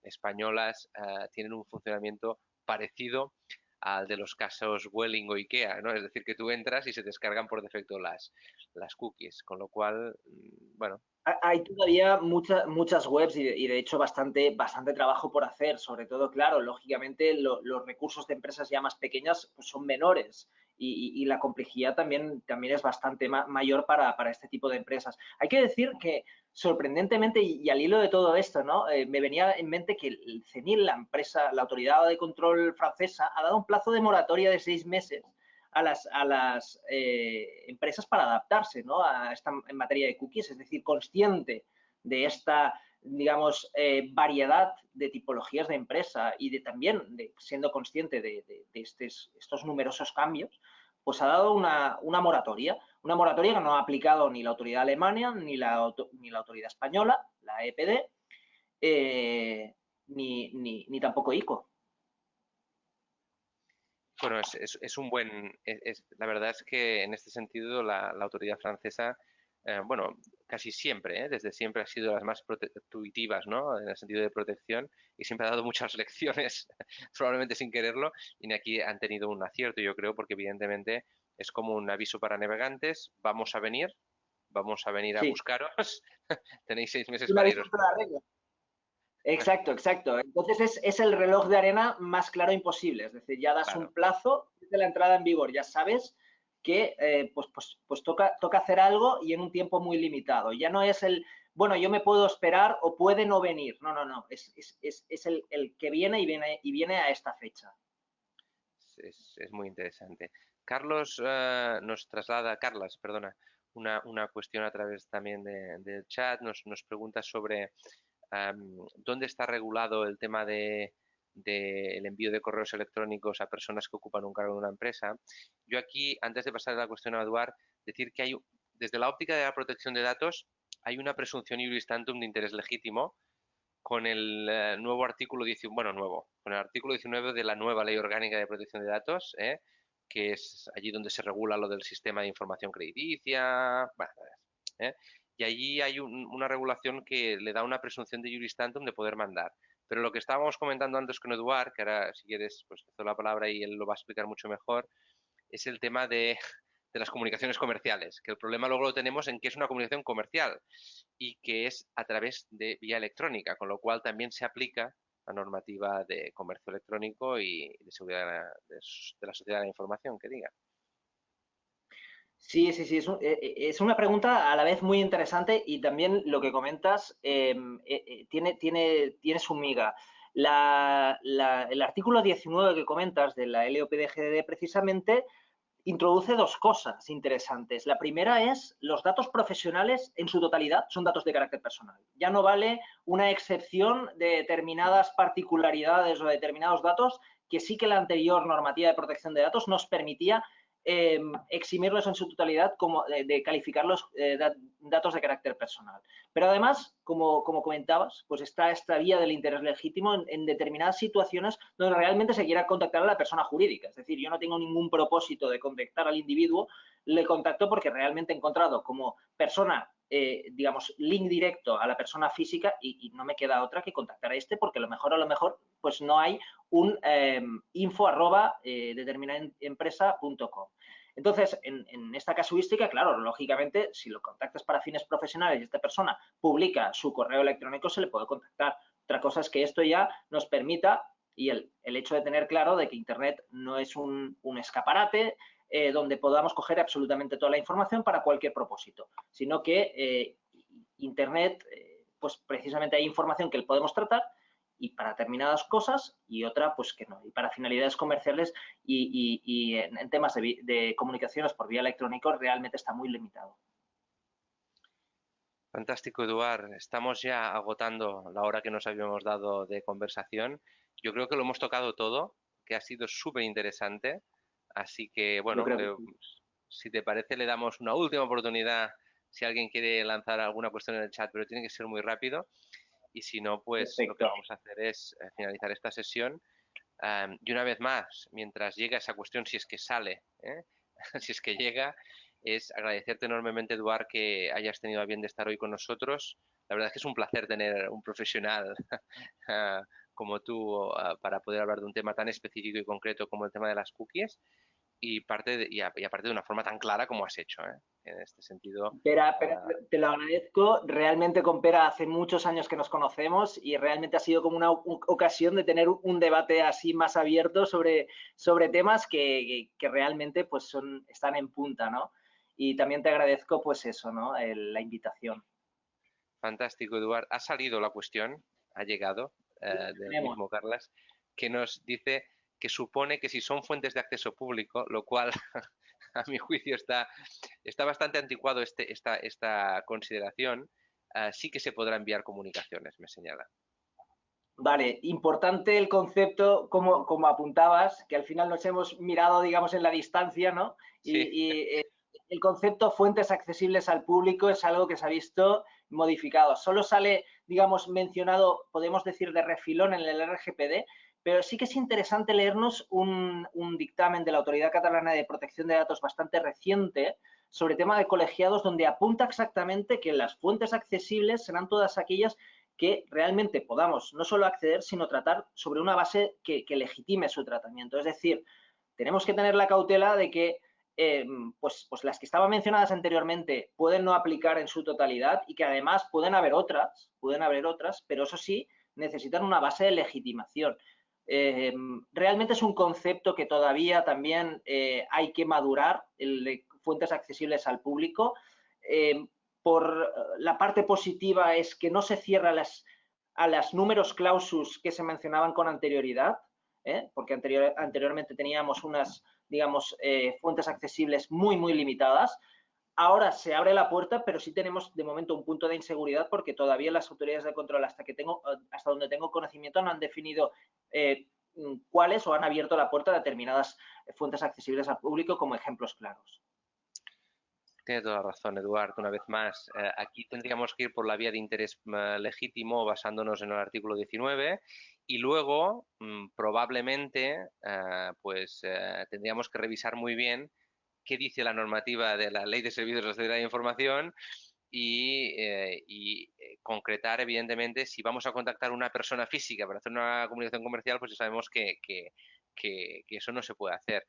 españolas tienen un funcionamiento parecido al de los casos Vueling o IKEA, ¿no? Es decir, que tú entras y se descargan por defecto las cookies, con lo cual, bueno. Hay todavía muchas webs y de hecho bastante trabajo por hacer, sobre todo, claro, lógicamente los recursos de empresas ya más pequeñas pues son menores y la complejidad también es bastante mayor para este tipo de empresas. Hay que decir que, sorprendentemente, y al hilo de todo esto, ¿no? Me venía en mente que el CNIL, la autoridad de control francesa, ha dado un plazo de moratoria de 6 meses a las empresas para adaptarse, ¿no?, a esta, en materia de cookies, es decir, consciente de esta, digamos, variedad de tipologías de empresa y también siendo consciente de estos numerosos cambios, pues ha dado una moratoria que no ha aplicado ni la autoridad alemana ni la autoridad española, la EPD, ni tampoco ICO. Bueno, es un buen. La verdad es que en este sentido la autoridad francesa, bueno, casi siempre, desde siempre ha sido de las más intuitivas, ¿no? En el sentido de protección y siempre ha dado muchas lecciones, probablemente sin quererlo, y aquí han tenido un acierto, yo creo, porque evidentemente es como un aviso para navegantes: vamos a venir a Sí, buscaros, tenéis 6 meses una para vez iros. la regla. Exacto, exacto. Entonces es el reloj de arena más claro imposible. Es decir, ya das un Claro. plazo desde la entrada en vigor. Ya sabes que pues toca hacer algo y en un tiempo muy limitado. Ya no es el bueno, yo me puedo esperar o puede no venir. No, no, no, es el que viene y viene a esta fecha. Es muy interesante. Carlos nos traslada, Carlas, perdona, una cuestión a través también del chat. Nos pregunta sobre dónde está regulado el tema del envío de correos electrónicos a personas que ocupan un cargo en una empresa. Yo aquí, antes de pasar la cuestión a Eduard, decir que desde la óptica de la protección de datos, hay una presunción iuris tantum de interés legítimo con el nuevo artículo 19, bueno, con el artículo 19 de la nueva Ley Orgánica de Protección de Datos, que es allí donde se regula lo del sistema de información crediticia, bueno, y allí hay una regulación que le da una presunción de iuris tantum de poder mandar. Pero lo que estábamos comentando antes con Eduard, que ahora si quieres pues te doy la palabra y él lo va a explicar mucho mejor, es el tema de las comunicaciones comerciales, que el problema luego lo tenemos en que es una comunicación comercial y que es a través de vía electrónica, con lo cual también se aplica la normativa de comercio electrónico y de seguridad de la sociedad de la información, que diga. Sí, sí, sí, es una pregunta a la vez muy interesante y también lo que comentas tiene su miga. El artículo 19 que comentas de la LOPDGD precisamente introduce dos cosas interesantes. La primera es los datos profesionales en su totalidad son datos de carácter personal. Ya no vale una excepción de determinadas particularidades o de determinados datos que sí que la anterior normativa de protección de datos nos permitía eximirlos en su totalidad como de calificarlos datos de carácter personal. Pero además, como comentabas, pues está esta vía del interés legítimo en determinadas situaciones donde realmente se quiera contactar a la persona jurídica. Es decir, yo no tengo ningún propósito de contactar al individuo, le contacto porque realmente he encontrado como persona, digamos, link directo a la persona física y no me queda otra que contactar a este porque a lo mejor pues no hay un info@determinaempresa.com. Entonces, en esta casuística, claro, lógicamente, si lo contactas para fines profesionales y esta persona publica su correo electrónico, se le puede contactar. Otra cosa es que esto ya nos permita, y el hecho de tener claro de que Internet no es un escaparate donde podamos coger absolutamente toda la información para cualquier propósito, sino que Internet, pues precisamente hay información que podemos tratar y para determinadas cosas y otra pues que no. Y para finalidades comerciales y en temas de comunicaciones por vía electrónica realmente está muy limitado. Fantástico, Eduard. Estamos ya agotando la hora que nos habíamos dado de conversación. Yo creo que lo hemos tocado todo, que ha sido súper interesante. Así que, Yo bueno, creo que sí. si te parece, le damos una última oportunidad si alguien quiere lanzar alguna cuestión en el chat, pero tiene que ser muy rápido. Y si no, pues lo que Perfecto. vamos a hacer es finalizar esta sesión. Y una vez más, mientras llega esa cuestión, si es que sale, si es que llega, es agradecerte enormemente, Eduard, que hayas tenido a bien de estar hoy con nosotros. La verdad es que es un placer tener un profesional como tú para poder hablar de un tema tan específico y concreto como el tema de las cookies y aparte de una forma tan clara como has hecho. En este sentido, Pera, uh, te lo agradezco. Realmente con Pera hace muchos años que nos conocemos y realmente ha sido como una ocasión de tener un debate así más abierto sobre temas que realmente pues están en punta, ¿no? Y también te agradezco pues eso, ¿no? La invitación. fantástico, Eduard. Ha salido la cuestión, ha llegado del Tenemos. mismo Carlas, que nos dice que supone que si son fuentes de acceso público, lo cual a mi juicio está bastante anticuado esta consideración, sí que se podrá enviar comunicaciones, me señala. Vale, importante el concepto, como apuntabas, que al final nos hemos mirado, digamos, en la distancia, ¿no? Sí, El concepto fuentes accesibles al público es algo que se ha visto modificado. Solo sale, digamos, mencionado, podemos decir, de refilón en el RGPD, pero sí que es interesante leernos un dictamen de la Autoridad Catalana de Protección de Datos bastante reciente sobre tema de colegiados, donde apunta exactamente que las fuentes accesibles serán todas aquellas que realmente podamos no solo acceder, sino tratar sobre una base que legitime su tratamiento. Es decir, tenemos que tener la cautela de que pues las que estaban mencionadas anteriormente pueden no aplicar en su totalidad y que además pueden haber otras, pero eso sí, necesitan una base de legitimación. Realmente es un concepto que todavía también hay que madurar, el de fuentes accesibles al público, la parte positiva es que no se cierra a las números clausus que se mencionaban con anterioridad, porque anteriormente teníamos unas, digamos, fuentes accesibles muy limitadas. Ahora se abre la puerta, pero sí tenemos de momento un punto de inseguridad porque todavía las autoridades de control, hasta donde tengo conocimiento, no han definido cuáles o han abierto la puerta a determinadas fuentes accesibles al público como ejemplos claros. Tienes toda la razón, Eduardo. Una vez más, aquí tendríamos que ir por la vía de interés legítimo basándonos en el artículo 19 y luego probablemente tendríamos que revisar muy bien qué dice la normativa de la Ley de Servicios de Sociedad de Información y concretar, evidentemente, si vamos a contactar a una persona física para hacer una comunicación comercial, pues ya sabemos que eso no se puede hacer.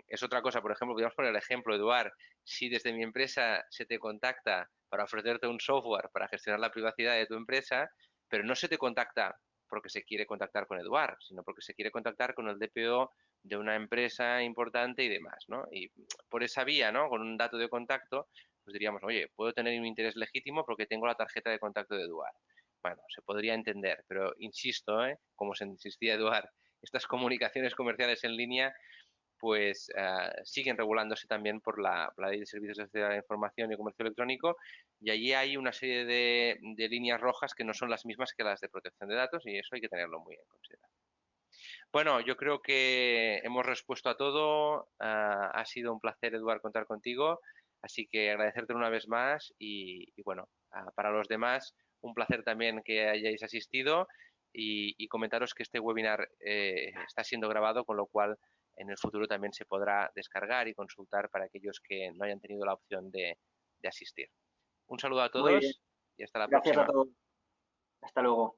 Es otra cosa, por ejemplo, podríamos poner el ejemplo, Eduard, si desde mi empresa se te contacta para ofrecerte un software para gestionar la privacidad de tu empresa, pero no se te contacta porque se quiere contactar con Eduard, sino porque se quiere contactar con el DPO de una empresa importante y demás, ¿no? Y por esa vía, ¿no? Con un dato de contacto, pues diríamos, oye, puedo tener un interés legítimo porque tengo la tarjeta de contacto de Eduard. Bueno, se podría entender, pero insisto, como se insistía Eduard, estas comunicaciones comerciales en línea pues siguen regulándose también por la Ley de Servicios de Sociedad de Información y Comercio Electrónico y allí hay una serie de líneas rojas que no son las mismas que las de protección de datos y eso hay que tenerlo muy en consideración. Bueno, yo creo que hemos respuesto a todo. Ha sido un placer, Eduard, contar contigo. Así que agradecerte una vez más y bueno, para los demás, un placer también que hayáis asistido y comentaros que este webinar está siendo grabado, con lo cual en el futuro también se podrá descargar y consultar para aquellos que no hayan tenido la opción de asistir. Un saludo a Muy bien. todos y hasta la Gracias a próxima. todos. Hasta luego.